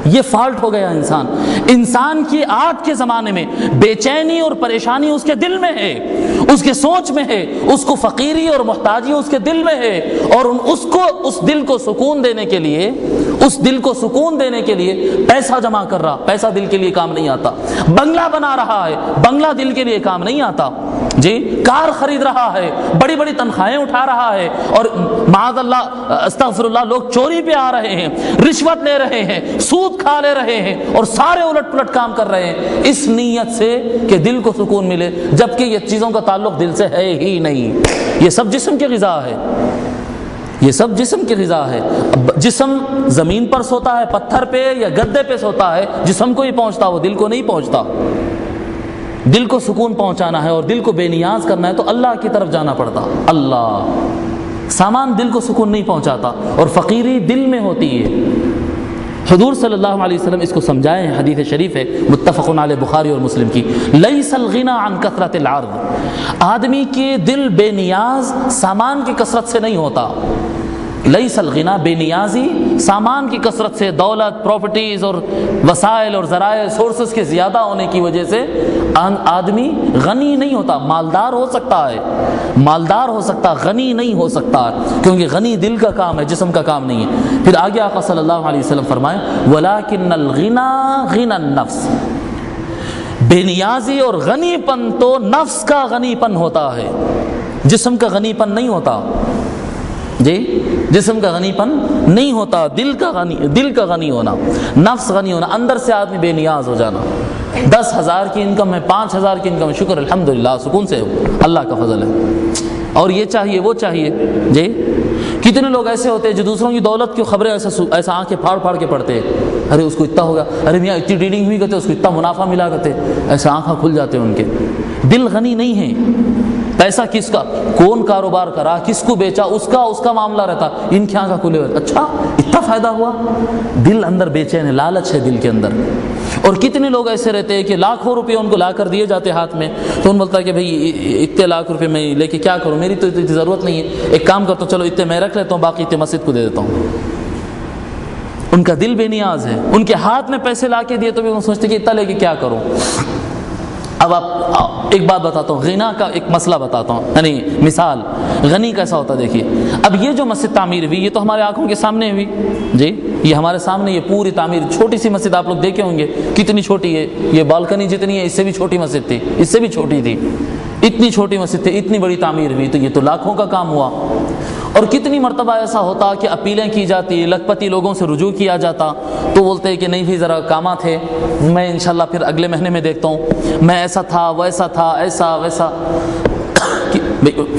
Speaker 2: یہ فالٹ ہو گیا انسان۔ انسان کی آج کے زمانے میں بے چینی اور پریشانی اس کے دل میں ہے، اس کے سوچ میں ہے، اس کو فقیری اور محتاجی اس کے دل میں ہے، اور اس دل کو سکون دینے کے لیے، اس دل کو سکون دینے کے لیے پیسہ جمع کر رہا، پیسہ دل کے لیے کام نہیں آتا، بنگلہ بنا رہا ہے، بنگلہ دل کے لیے کام نہیں آتا، جی، کار خرید رہا ہے، بڑی بڑی تنخواہیں اٹھا رہا ہے، اور معاذ اللہ استغفر اللہ لوگ چوری پہ آ رہے ہیں، رشوت لے رہے ہیں، سود کھا لے رہے ہیں، اور سارے الٹ پلٹ کام کر رہے ہیں اس نیت سے کہ دل کو سکون ملے، جبکہ یہ چیزوں کا تعلق دل سے ہے ہی نہیں، یہ سب جسم کی غذا ہے، یہ سب جسم کی غذا ہے۔ جسم زمین پر سوتا ہے، پتھر پہ یا گدے پہ سوتا ہے، جسم کو ہی پہنچتا، وہ دل کو نہیں پہنچتا۔ دل کو سکون پہنچانا ہے اور دل کو بے نیاز کرنا ہے تو اللہ کی طرف جانا پڑتا، اللہ۔ سامان دل کو سکون نہیں پہنچاتا، اور فقیری دل میں ہوتی ہے۔ حضور صلی اللہ علیہ وسلم اس کو سمجھائے ہیں، حدیث شریف ہے متفق علیہ بخاری اور مسلم کی، لیس الغنی عن کثرت العرض، آدمی کے دل بے نیاز سامان کی کثرت سے نہیں ہوتا، لیس الغنی، بے نیازی سامان کی کثرت سے، دولت، پراپرٹیز اور وسائل اور ذرائع سورسز کے زیادہ ہونے کی وجہ سے آدمی غنی نہیں ہوتا۔ مالدار ہو سکتا ہے، مالدار ہو سکتا، غنی نہیں ہو سکتا، کیونکہ غنی دل کا کام ہے، جسم کا کام نہیں ہے۔ پھر آگے آقا صلی اللہ علیہ وسلم فرمائے وَلَكِنَّ الْغِنَى غِنَى النَّفْسِ، بے نیازی اور غنی پن تو نفس کا غنی پن ہوتا ہے، جسم کا غنی پن نہیں ہوتا، جی، جسم کا غنی پن نہیں ہوتا، دل کا غنی ہونا، نفس غنی ہونا، اندر سے آدمی بے نیاز ہو جانا۔ 10,000 کی انکم ہے، 5,000 کی انکم ہے، شکر الحمدللہ، سکون سے ہو، اللہ کا فضل ہے، اور یہ چاہیے وہ چاہیے، جی۔ کتنے لوگ ایسے ہوتے ہیں جو دوسروں کی دولت کی خبریں ایسا آنکھیں پھاڑ پھاڑ کے پڑھتے ہیں، ارے اس کو اتنا ہوگا، ارے میاں اتنی ڈیلنگ ہوئی کرتے، اس کو اتنا منافع ملا کرتے، ایسے آنکھیں کھل جاتے ہیں ان کے، دل غنی نہیں ہے۔ پیسہ کس کا، کون کاروبار کرا، کس کو بیچا، اس کا معاملہ رہتا، ان کی آنکھیں کھلے ہوئے، اچھا اتنا فائدہ ہوا، دل اندر بے چین ہے، لالچ ہے دل کے اندر۔ اور کتنے لوگ ایسے رہتے ہیں کہ لاکھوں روپے ان کو لا کر دیے جاتے ہاتھ میں، تو ان بولتا ہے کہ بھائی اتنے لاکھ روپے میں لے کے کیا کروں، میری تو اتنی ضرورت نہیں ہے، ایک کام کرتا ہوں، چلو اتنے میں رکھ لیتا ہوں، باقی اتنے مسجد کو دے دیتا ہوں۔ ان کا دل بے نیاز ہے، ان کے ہاتھ میں پیسے لا کے دیے تو بھی وہ سوچتے کہ اتنا لے کے کیا کروں۔ اب آپ ایک بات بتاتا ہوں، غنا کا ایک مسئلہ بتاتا ہوں، یعنی مثال غنی کیسا ہوتا دیکھیے۔ اب یہ جو مسجد تعمیر ہوئی، یہ تو ہمارے آنکھوں کے سامنے ہوئی، جی، یہ ہمارے سامنے، یہ پوری تعمیر، چھوٹی سی مسجد آپ لوگ دیکھے ہوں گے، کتنی چھوٹی ہے، یہ بالکنی جتنی ہے، اس سے بھی چھوٹی مسجد تھی، اس سے بھی چھوٹی تھی، اتنی چھوٹی مسجد تھی، اتنی بڑی تعمیر ہوئی، تو یہ تو لاکھوں کا کام ہوا۔ اور کتنی مرتبہ ایسا ہوتا کہ اپیلیں کی جاتی، لکھپتی لوگوں سے رجوع کیا جاتا، تو بولتے ہیں کہ نہیں بھی ذرا کامات ہے، میں انشاءاللہ پھر اگلے مہینے میں دیکھتا ہوں، میں ایسا تھا ویسا تھا، ایسا ویسا۔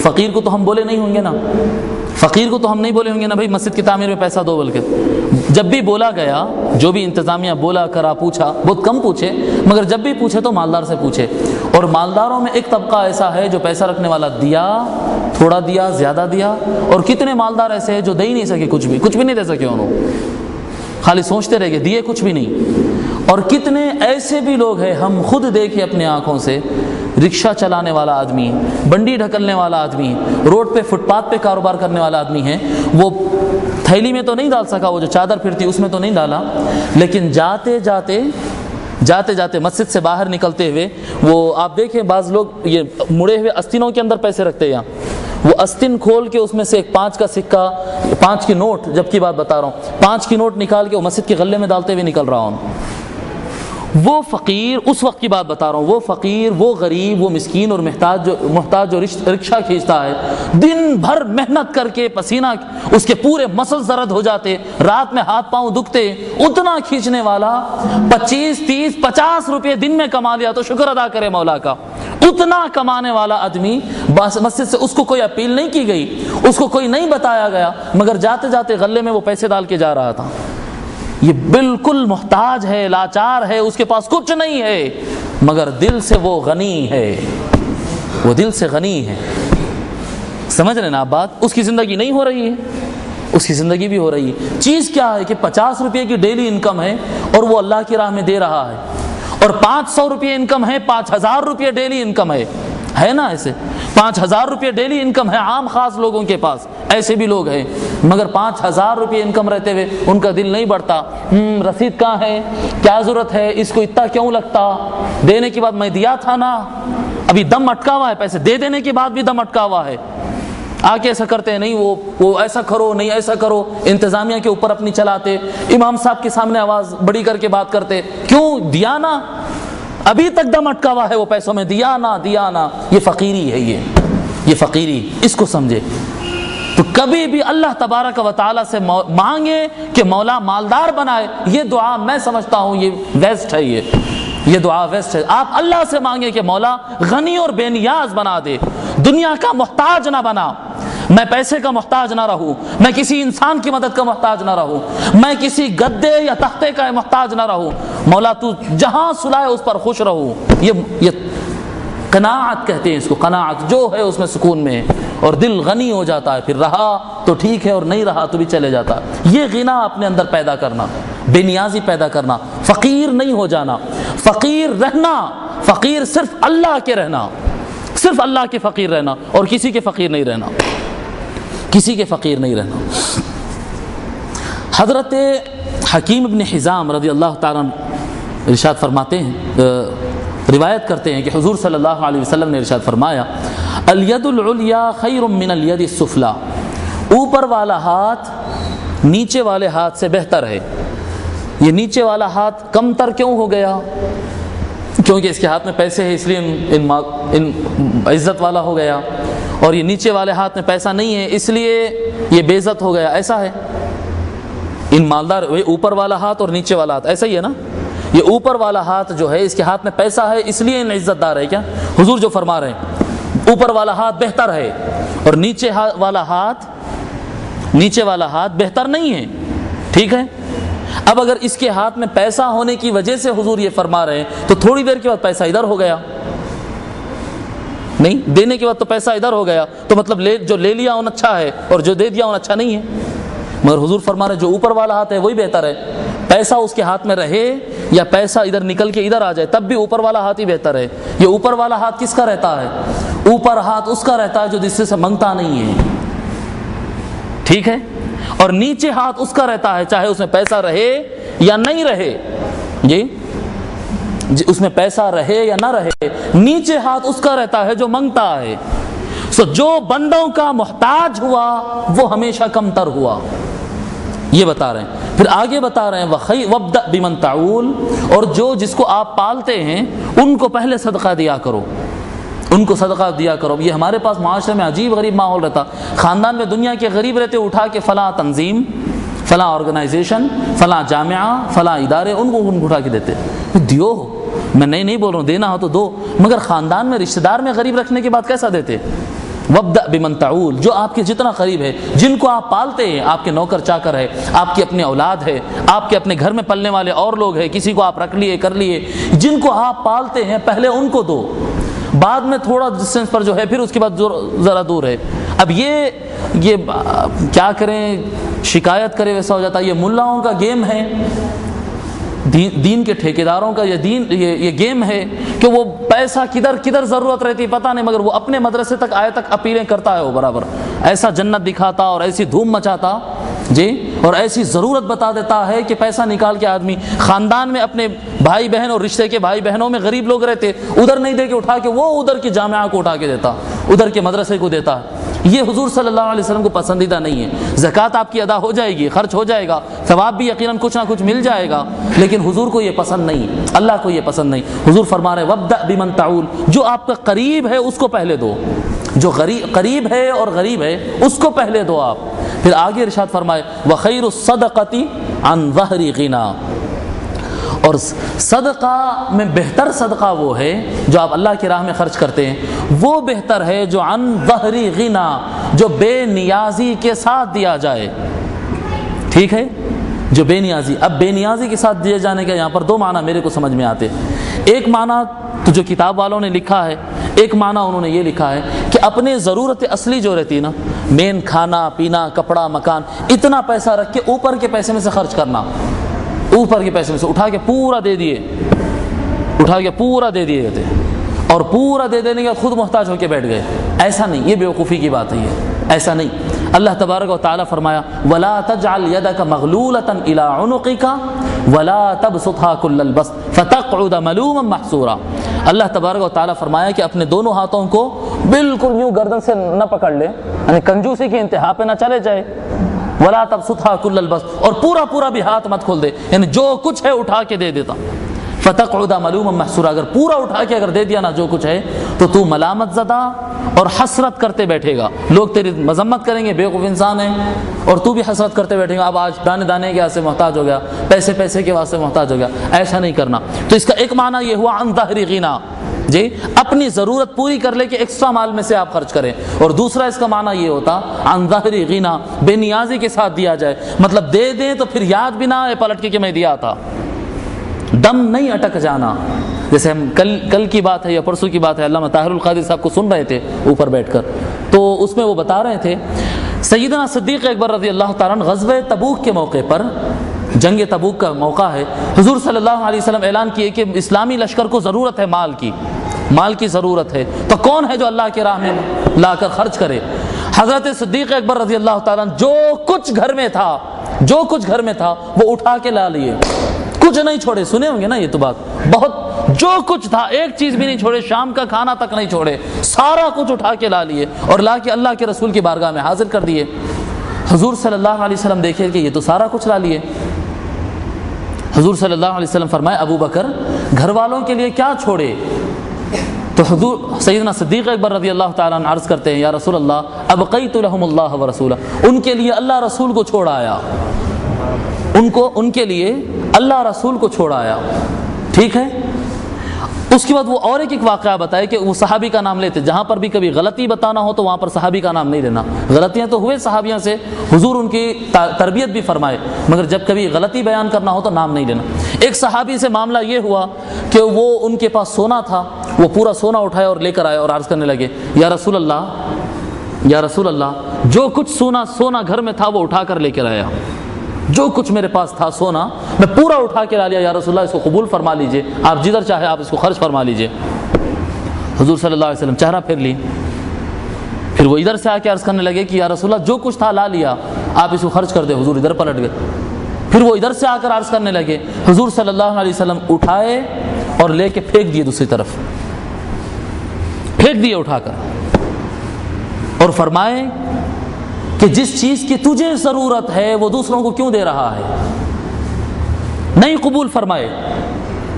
Speaker 2: فقیر کو تو ہم بولے نہیں ہوں گے نا، فقیر کو تو ہم نہیں بولے ہوں گے نا بھائی مسجد کی تعمیر میں پیسہ دو، بلکہ جب بھی بولا گیا، جو بھی انتظامیہ بولا کرا پوچھا، بہت کم پوچھے، مگر جب بھی پوچھے تو مالدار سے پوچھے۔ اور مالداروں میں ایک طبقہ ایسا ہے جو پیسہ رکھنے والا دیا، تھوڑا دیا، زیادہ دیا، اور کتنے مالدار ایسے ہیں جو دے ہی نہیں سکے، کچھ بھی نہیں دے سکے، انہوں خالی سوچتے رہ گئے، دیے کچھ بھی نہیں۔ اور کتنے ایسے بھی لوگ ہیں، ہم خود دیکھے اپنے آنکھوں سے، رکشہ چلانے والا آدمی، بنڈی ڈھکلنے والا آدمی، روڈ پہ فٹ پاتھ پہ کاروبار کرنے والا آدمی ہے، وہ تھیلی میں تو نہیں ڈال سکا، وہ جو چادر پھرتی اس میں تو نہیں ڈالا، لیکن جاتے جاتے مسجد سے باہر نکلتے ہوئے، وہ آپ دیکھیں بعض لوگ یہ مڑے ہوئے استینوں کے اندر پیسے رکھتے ہیں، وہ استن کھول کے اس میں سے ایک 5 کا سکہ، 5 کی نوٹ، جب کی بات بتا رہا ہوں، 5 کی نوٹ نکال کے وہ مسجد کے غلے میں ڈالتے ہوئے نکل رہا ہوں۔ وہ فقیر، اس وقت کی بات بتا رہا ہوں، وہ فقیر، وہ غریب، وہ مسکین اور محتاج جو رکشہ کھینچتا ہے، دن بھر محنت کر کے پسینہ اس کے پورے مسل زرد ہو جاتے، رات میں ہاتھ پاؤں دکھتے، اتنا کھینچنے والا 25 30 50 روپے دن میں کما لیا تو شکر ادا کرے مولا کا۔ اتنا کمانے والا آدمی مسجد سے، اس کو کوئی اپیل نہیں کی گئی، اس کو کوئی نہیں بتایا گیا، مگر جاتے جاتے غلے میں وہ پیسے ڈال کے جا رہا تھا۔ یہ بالکل محتاج ہے، لاچار ہے، اس کے پاس کچھ نہیں ہے، مگر دل سے وہ غنی ہے، وہ دل سے غنی ہے۔ سمجھ رہے نا آپ بات؟ اس کی زندگی نہیں ہو رہی ہے، اس کی زندگی بھی ہو رہی ہے۔ چیز کیا ہے کہ 50 روپے کی ڈیلی انکم ہے اور وہ اللہ کی راہ میں دے رہا ہے، اور 500 روپے انکم ہے، 5000 روپے ڈیلی انکم ہے نا؟ ایسے 5000 روپے ڈیلی انکم ہے عام خاص لوگوں کے پاس، ایسے بھی لوگ ہیں، مگر 5000 روپے انکم رہتے ہوئے ان کا دل نہیں بڑھتا، رسید کہاں ہے، کیا ضرورت ہے، اس کو اتنا کیوں لگتا، دینے کے بعد میں دیا تھا نا، ابھی دم اٹکا ہوا ہے، پیسے دے دینے کے بعد بھی دم اٹکا ہوا ہے، آ کے ایسا کرتے ہیں، نہیں وہ ایسا کرو، نہیں ایسا کرو، انتظامیہ کے اوپر اپنی چلاتے، امام صاحب کے سامنے آواز بڑی کر کے بات کرتے، کیوں دیا نا، ابھی تک دم اٹکا ہوا ہے وہ پیسوں میں، دیا نا۔ یہ فقیری ہے، یہ فقیری، اس کو سمجھے۔ تو کبھی بھی اللہ تبارک و تعالیٰ سے مانگے کہ مولا مالدار بنائے، یہ دعا میں سمجھتا ہوں یہ ویسٹ ہے، یہ دعا ویسٹ ہے۔ آپ اللہ سے مانگے کہ مولا غنی اور بے نیاز بنا دے، دنیا کا محتاج نہ بنا، میں پیسے کا محتاج نہ رہوں، میں کسی انسان کی مدد کا محتاج نہ رہوں، میں کسی گدے یا تختے کا محتاج نہ رہوں، مولا تو جہاں سلائے اس پر خوش رہوں۔ یہ قناعت کہتے ہیں اس کو، قناعت جو ہے اس میں سکون میں ہے، اور دل غنی ہو جاتا ہے، پھر رہا تو ٹھیک ہے اور نہیں رہا تو بھی چلے جاتا۔ یہ غنا اپنے اندر پیدا کرنا، بے نیازی پیدا کرنا، فقیر نہیں ہو جانا، فقیر رہنا، فقیر صرف اللہ کے رہنا، صرف اللہ کے فقیر رہنا، اور کسی کے فقیر نہیں رہنا، کسی کے فقیر نہیں رہنا۔ حضرت حکیم ابن حزام رضی اللہ تعالیٰ ارشاد فرماتے ہیں، روایت کرتے ہیں کہ حضور صلی اللہ علیہ وسلم نے ارشاد فرمایا، الید العلیٰ خیر من الید السفلیٰ، اوپر والا ہاتھ نیچے والے ہاتھ سے بہتر ہے۔ یہ نیچے والا ہاتھ کم تر کیوں ہو گیا؟ کیونکہ اس کے ہاتھ میں پیسے ہیں، اس لیے ان عزت والا ہو گیا، اور یہ نیچے والے ہاتھ میں پیسہ نہیں ہے اس لیے یہ بے عزت ہو گیا، ایسا ہے؟ ان مالدار، اوپر والا ہاتھ اور نیچے والا ہاتھ ایسا ہی ہے نا؟ یہ اوپر والا ہاتھ جو ہے اس کے ہاتھ میں پیسہ ہے اس لیے ان عزت دار ہے کیا؟ حضور جو فرما رہے ہیں اوپر والا ہاتھ بہتر ہے اور نیچے والا ہاتھ بہتر نہیں ہے، ٹھیک ہے؟ اب اگر اس کے ہاتھ میں پیسہ ہونے کی وجہ سے حضور یہ فرما رہے ہیں تو تھوڑی دیر کے بعد پیسہ ادھر ہو گیا، نہیں دینے کے بعد تو پیسہ ادھر ہو گیا، تو مطلب جو لے لیا ان اچھا ہے اور جو دے دیا ان اچھا نہیں ہے۔ مگر حضور فرما رہے ہیں جو اوپر والا ہاتھ ہے وہی بہتر ہے، پیسہ اس کے ہاتھ میں رہے یا پیسہ ادھر نکل کے ادھر آ جائے تب بھی اوپر والا ہاتھ ہی بہتر ہے۔ یہ اوپر والا ہاتھ کس کا رہتا ہے؟ اوپر ہاتھ اس کا رہتا ہے جو جس سے منگتا نہیں ہے، ٹھیک ہے؟ اور نیچے ہاتھ اس کا رہتا ہے چاہے اس میں پیسہ رہے یا نہیں رہے، جی اس میں پیسہ رہے یا نہ رہے، نیچے ہاتھ اس کا رہتا ہے جو منگتا ہے۔ جو بندوں کا محتاج ہوا وہ ہمیشہ کم تر ہوا، یہ بتا رہے ہیں۔ پھر آگے بتا رہے ہیں وَابْدَأْ بِمَنْ تَعُولُ، اور جس کو آپ پالتے ہیں ان کو پہلے صدقہ دیا کرو، ان کو صدقہ دیا کرو۔ یہ ہمارے پاس معاشرے میں عجیب غریب ماحول رہتا، خاندان میں دنیا کے غریب رہتے، اٹھا کے فلاں تنظیم، فلاں آرگنائزیشن، فلاں جامعہ، فلاں ادارے، ان کو اٹھا کے دیتے، دیو، میں نہیں بول رہا ہوں دینا ہو تو دو، مگر خاندان میں رشتہ دار میں غریب رکھنے کے بعد کیسا دیتے؟ وَابْدَأْ بِمَنْ تَعُولُ، جو آپ کے جتنا قریب ہے، جن کو آپ پالتے ہیں، آپ کے نوکر چاکر ہے، آپ کی اپنی اولاد ہے، آپ کے اپنے گھر میں پلنے والے اور لوگ ہیں، کسی کو آپ رکھ لیے کر لیے، جن کو آپ پالتے ہیں پہلے ان کو دو، بعد میں تھوڑا ڈسٹینس پر جو ہے پھر اس کے بعد ذرا دور ہے۔ اب یہ کیا کریں، شکایت کرے ویسا ہو جاتا ہے۔ یہ ملاؤں کا گیم ہے، دین کے ٹھیکیداروں کا یہ گیم ہے کہ وہ پیسہ کدھر ضرورت رہتی پتہ نہیں، مگر وہ اپنے مدرسے تک آئے تک اپیلیں کرتا ہے، وہ برابر ایسا جنت دکھاتا اور ایسی دھوم مچاتا جی، اور ایسی ضرورت بتا دیتا ہے کہ پیسہ نکال کے آدمی خاندان میں اپنے بھائی بہن اور رشتے کے بھائی بہنوں میں غریب لوگ رہتے، ادھر نہیں دے کے اٹھا کے وہ ادھر کے جامعہ کو اٹھا کے دیتا، ادھر کے مدرسے کو دیتا ہے۔ یہ حضور صلی اللہ علیہ وسلم کو پسندیدہ نہیں ہے۔ زکوٰۃ آپ کی ادا ہو جائے گی، خرچ ہو جائے گا، ثواب بھی یقیناً کچھ نہ کچھ مل جائے گا، لیکن حضور کو یہ پسند نہیں، اللہ کو یہ پسند نہیں۔ حضور فرما رہے وَابْدَأْ بِمَنْ تَعُولُ، جو آپ کا قریب ہے اس کو پہلے دو، جو قریب ہے اور غریب ہے اس کو پہلے دو آپ۔ پھر آگے ارشاد فرمائے وَخَيْرُ الصَّدَقَةِ عَنْ ظَهْرِ غِنَى، اور صدقہ میں بہتر صدقہ وہ ہے جو آپ اللہ کی راہ میں خرچ کرتے ہیں، وہ بہتر ہے جو عن ظہر غنا، جو بے نیازی کے ساتھ دیا جائے۔ ٹھیک ہے، جو بے نیازی، اب بے نیازی کے ساتھ دیے جانے کا یہاں پر دو معنی میرے کو سمجھ میں آتے۔ ایک معنی تو جو کتاب والوں نے لکھا ہے، ایک معنی انہوں نے یہ لکھا ہے کہ اپنے ضرورت اصلی جو رہتی نا، مین کھانا پینا کپڑا مکان، اتنا پیسہ رکھ کے اوپر کے پیسے میں سے خرچ کرنا، اوپر کے پیسے میں سے اٹھا کے پورا دے دیے، اٹھا کے پورا دے دیے تھے، اور پورا دے دینے کے بعد خود محتاج ہو کے بیٹھ گئے۔ ایسا نہیں، یہ بیوقوفی کی بات ہے، یہ ایسا نہیں۔ اللہ تبارک و تعالیٰ فرمایا وَلَا تَجْعَلْ يَدَكَ مَغْلُولَةً إِلَىٰ عُنُقِكَ وَلَا تَبْسُطْهَا كُلَّ الْبَسْطِ فَتَقْعُدَ مَلُومًا مَحْسُورًا۔ اللہ تبارک و تعالیٰ فرمایا کہ اپنے دونوں ہاتھوں کو بالکل یوں گردن سے نہ پکڑ لے، یعنی کنجوسی کی انتہا پہ نہ چلے جائے، وَلَا تَبْسُطْهَا كُلَّ الْبَسْطِ، اور پورا پورا بھی ہاتھ مت کھول دے، یعنی جو کچھ ہے اٹھا کے دے دیتا۔ فَتَقْعُدَ مَلُومًا مَحْسُورًا، اگر پورا اٹھا کے اگر دے دیا نا جو کچھ ہے تو ملامت زدہ اور حسرت کرتے بیٹھے گا، لوگ تیری مذمت کریں گے، بیوقوف انسان ہے، اور تو بھی حسرت کرتے بیٹھے گا، اب آج دانے دانے کے واسطے محتاج ہو گیا، پیسے کے واسطے محتاج ہو گیا۔ ایسا نہیں کرنا۔ تو اس کا ایک معنی یہ ہوا عن ظہر غنا، جی اپنی ضرورت پوری کر لے کہ ایکسٹرا مال میں سے آپ خرچ کریں، اور دوسرا اس کا معنی یہ ہوتا عن ظہر غنا، بے نیازی کے ساتھ دیا جائے، مطلب دے دیں تو پھر یاد بھی نہ آئے پلٹ کے کہ میں دیا تھا، دم نہیں اٹک جانا۔ جیسے ہم کل کی بات ہے یا پرسوں کی بات ہے، علامہ طاہر القادری صاحب کو سن رہے تھے اوپر بیٹھ کر، تو اس میں وہ بتا رہے تھے سیدنا صدیق اکبر رضی اللہ تعالیٰ عنہ غزوہ تبوک کے موقع پر، جنگ تبوک کا موقع ہے، حضور صلی اللہ علیہ وسلم اعلان کیے کہ اسلامی لشکر کو ضرورت ہے مال کی ضرورت ہے، تو کون ہے جو اللہ کی راہ میں لا کر خرچ کرے؟ حضرت صدیق اکبر رضی اللہ تعالیٰ عنہ جو کچھ گھر میں تھا وہ اٹھا کے لا لیے، کچھ نہیں چھوڑے۔ سنے ہوں گے نا یہ تو بات، بہت جو کچھ تھا ایک چیز بھی نہیں چھوڑے، شام کا کھانا تک نہیں چھوڑے، سارا کچھ اٹھا کے لا لیے اور لا کے اللہ کے رسول کی بارگاہ میں حاضر کر دیے۔ حضور صلی اللہ علیہ وسلم دیکھے کہ یہ تو سارا کچھ لا لیے۔ حضور صلی اللہ علیہ وسلم فرمائے ابو بکر گھر والوں کے لیے کیا چھوڑے؟ تو حضور سیدنا صدیق اکبر رضی اللہ تعالیٰ عنہ عرض کرتے ہیں یا رسول اللہ ابقیت لهم اللہ ورسولہ، ان کے لیے اللہ رسول کو چھوڑ آیا، ان کے لیے اللہ رسول کو چھوڑ آیا۔ ٹھیک ہے، اس کے بعد وہ اور ایک واقعہ بتائے کہ وہ صحابی کا نام لیتے، جہاں پر بھی کبھی غلطی بتانا ہو تو وہاں پر صحابی کا نام نہیں لینا، غلطیاں تو ہوئے صحابیوں سے، حضور ان کی تربیت بھی فرمائے، مگر جب کبھی غلطی بیان کرنا ہو تو نام نہیں لینا۔ ایک صحابی سے معاملہ یہ ہوا کہ وہ ان کے پاس سونا تھا، وہ پورا سونا اٹھایا اور لے کر آئے اور عرض کرنے لگے یا رسول اللہ جو کچھ سونا گھر میں تھا وہ اٹھا کر لے کر آیا، جو کچھ میرے پاس تھا سونا میں پورا اٹھا کے لا لیا، یا رسول اللہ اس کو قبول فرما لیجئے، آپ جدھر چاہے آپ اس کو خرچ فرما لیجئے۔ حضور صلی اللہ علیہ وسلم چہرہ پھیر لی، پھر وہ ادھر سے آ کے عرض کرنے لگے کہ یا رسول اللہ جو کچھ تھا لا لیا، آپ اس کو خرچ کر دیں۔ حضور ادھر پلٹ گئے، پھر وہ ادھر سے آ کر عرض کرنے لگے، حضور صلی اللہ علیہ وسلم اٹھائے اور لے کے پھینک دیے، دوسری طرف پھینک دیے اٹھا کر، اور فرمائے کہ جس چیز کی تجھے ضرورت ہے وہ دوسروں کو کیوں دے رہا ہے؟ نہیں قبول فرمائے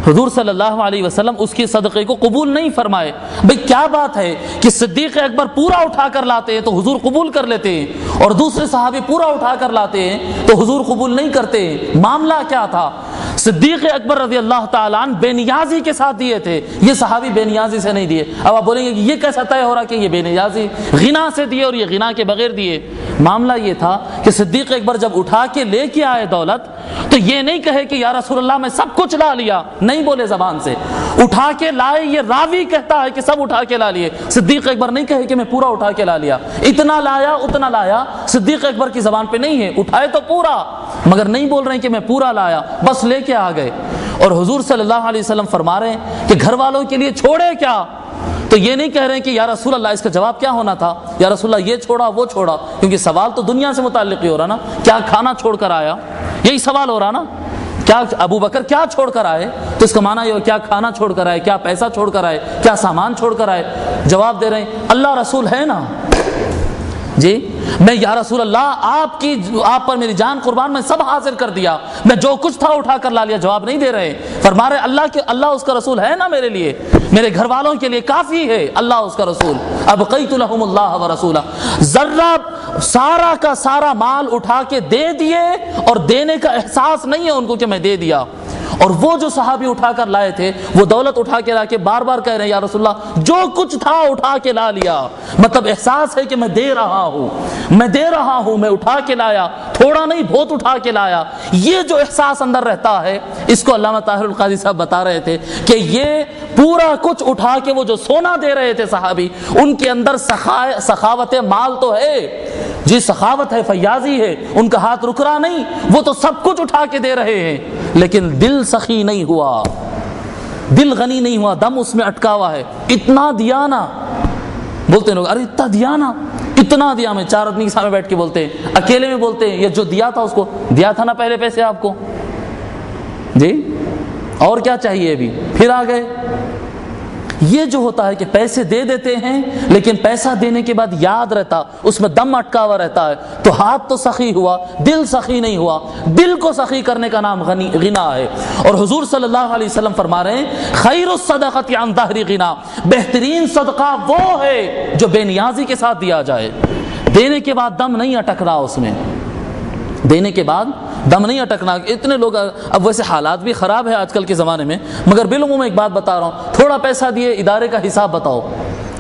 Speaker 2: حضور صلی اللہ علیہ وسلم، اس کے صدقے کو قبول نہیں فرمائے۔ بھئی کیا بات ہے کہ صدیق اکبر پورا اٹھا کر لاتے ہیں تو حضور قبول کر لیتے ہیں، اور دوسرے صحابی پورا اٹھا کر لاتے ہیں تو حضور قبول نہیں کرتے ہیں؟ معاملہ کیا تھا؟ صدیق اکبر رضی اللہ تعالیٰ عنہ بے نیازی کے ساتھ دیے تھے، یہ صحابی بے نیازی سے نہیں دیے۔ اب آپ بولیں گے کہ یہ کیسا طے ہو رہا کہ یہ بے نیازی غنا سے دیے اور یہ غنا کے بغیر دیے؟ معاملہ یہ تھا کہ صدیق اکبر جب اٹھا کے لے کے آئے دولت تو یہ نہیں کہے کہ یا رسول اللہ میں سب کچھ لا لیا، نہیں بولے زبان سے، اٹھا کے لائے، یہ راوی کہتا ہے کہ سب اٹھا کے لا لیے، صدیق اکبر نہیں کہے کہ میں پورا اٹھا کے لا لیا، اتنا لایا اتنا لایا، صدیق اکبر کی زبان پہ نہیں ہے، اٹھائے تو پورا مگر نہیں بول رہے ہیں کہ میں پورا لایا، بس لے کے آ گئے۔ اور حضور صلی اللہ علیہ وسلم فرما رہے ہیں کہ گھر والوں کے لیے چھوڑے کیا؟ تو یہ نہیں کہہ رہے ہیں کہ یا رسول اللہ، اس کا جواب کیا ہونا تھا؟ یا رسول اللہ یہ چھوڑا وہ چھوڑا، کیونکہ سوال تو دنیا سے متعلق ہی ہو رہا نا، کیا کھانا چھوڑ کر آیا، یہی سوال ہو رہا نا، کیا ابو بکر کیا چھوڑ کر آئے؟ تو اس کا معنی یہ ہو کیا کھانا چھوڑ کر آئے، کیا پیسہ چھوڑ کر آئے، کیا سامان چھوڑ کر آئے؟ جواب دے رہے ہیں اللہ رسول ہے نا، جی میں یا رسول اللہ آپ پر میری جان قربان، میں سب حاضر کر دیا، میں جو کچھ تھا اٹھا کر لا لیا۔ جواب نہیں دے رہے، فرما رہے اللہ اس کا رسول ہے نا میرے لیے، میرے گھر والوں کے لیے کافی ہے اللہ اس کا رسول۔ ابقیت لہم اللہ ورسولہ، ذرہ سارا کا سارا مال اٹھا کے دے دیے اور دینے کا احساس نہیں ہے ان کو کہ میں دے دیا۔ اور وہ جو صحابی اٹھا کر لائے تھے وہ دولت اٹھا کے لا کے بار بار کہہ رہے ہیں یا رسول اللہ جو کچھ تھا اٹھا کے لا لیا، مطلب احساس ہے کہ میں دے رہا ہوں، میں اٹھا کے لایا، تھوڑا نہیں بہت اٹھا کے لایا۔ یہ جو احساس اندر رہتا ہے اس کو علامہ طاہر القاضی صاحب بتا رہے تھے کہ یہ پورا کچھ اٹھا کے وہ جو سونا دے رہے تھے صحابی، ان کے اندر سخاوت مال تو ہے جی، سخاوت ہے، فیاضی ہے، ان کا ہاتھ رک رہا نہیں، وہ تو سب کچھ اٹھا کے دے رہے ہیں، لیکن دل سخی نہیں ہوا، دل غنی نہیں ہوا، دم اس میں اٹکا ہوا ہے۔ اتنا دیا نا، بولتے ہیں لوگ ارے اتنا دیا نا، اتنا دیا، میں 4 آدمی کے سامنے بیٹھ کے بولتے ہیں، اکیلے میں بولتے ہیں، یہ جو دیا تھا اس کو دیا تھا نا پہلے پیسے آپ کو جی، اور کیا چاہیے ابھی، پھر آ گئے۔ یہ جو ہوتا ہے کہ پیسے دے دیتے ہیں لیکن پیسہ دینے کے بعد یاد رہتا، اس میں دم اٹکا ہوا رہتا ہے، تو ہاتھ تو سخی ہوا، دل سخی نہیں ہوا۔ دل کو سخی کرنے کا نام غنا ہے۔ اور حضور صلی اللہ علیہ وسلم فرما رہے ہیں خیر الصدقۃ عن ظہر غنا، بہترین صدقہ وہ ہے جو بے نیازی کے ساتھ دیا جائے، دینے کے بعد دم نہیں اٹک رہا، اس میں دینے کے بعد دم نہیں اٹکنا۔ اتنے لوگ، اب ویسے حالات بھی خراب ہے آج کل کے زمانے میں، مگر بالعموم ایک بات بتا رہا ہوں، تھوڑا پیسہ دیے، ادارے کا حساب بتاؤ،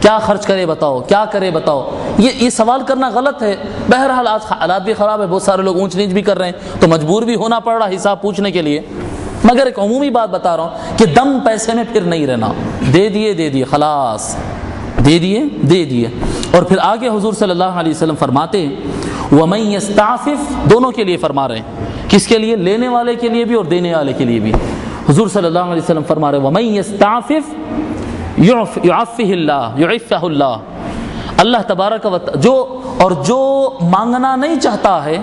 Speaker 2: کیا خرچ کرے بتاؤ، کیا کرے بتاؤ، یہ سوال کرنا غلط ہے۔ بہرحال آج حالات بھی خراب ہے، بہت سارے لوگ اونچ نیچ بھی کر رہے ہیں تو مجبور بھی ہونا پڑ رہا حساب پوچھنے کے لیے، مگر ایک عمومی بات بتا رہا ہوں کہ دم پیسے میں پھر نہیں رہنا، دے دیے خلاص، دے دیے۔ اور پھر آگے حضور صلی اللہ علیہ وسلم فرماتے وَمَن يَسْتَعْفِفْ، دونوں کے لیے فرما رہے ہیں، کس کے لیے؟ لینے والے کے لیے بھی اور دینے والے کے لیے بھی۔ حضور صلی اللہ علیہ وسلم فرما رہے وَمَن يَسْتَعْفِفْ يُعَفِّهِ اللَّهُ يُعِفَّهُ اللَّهُ، اللہ تبارک و تعالی جو مانگنا نہیں چاہتا ہے،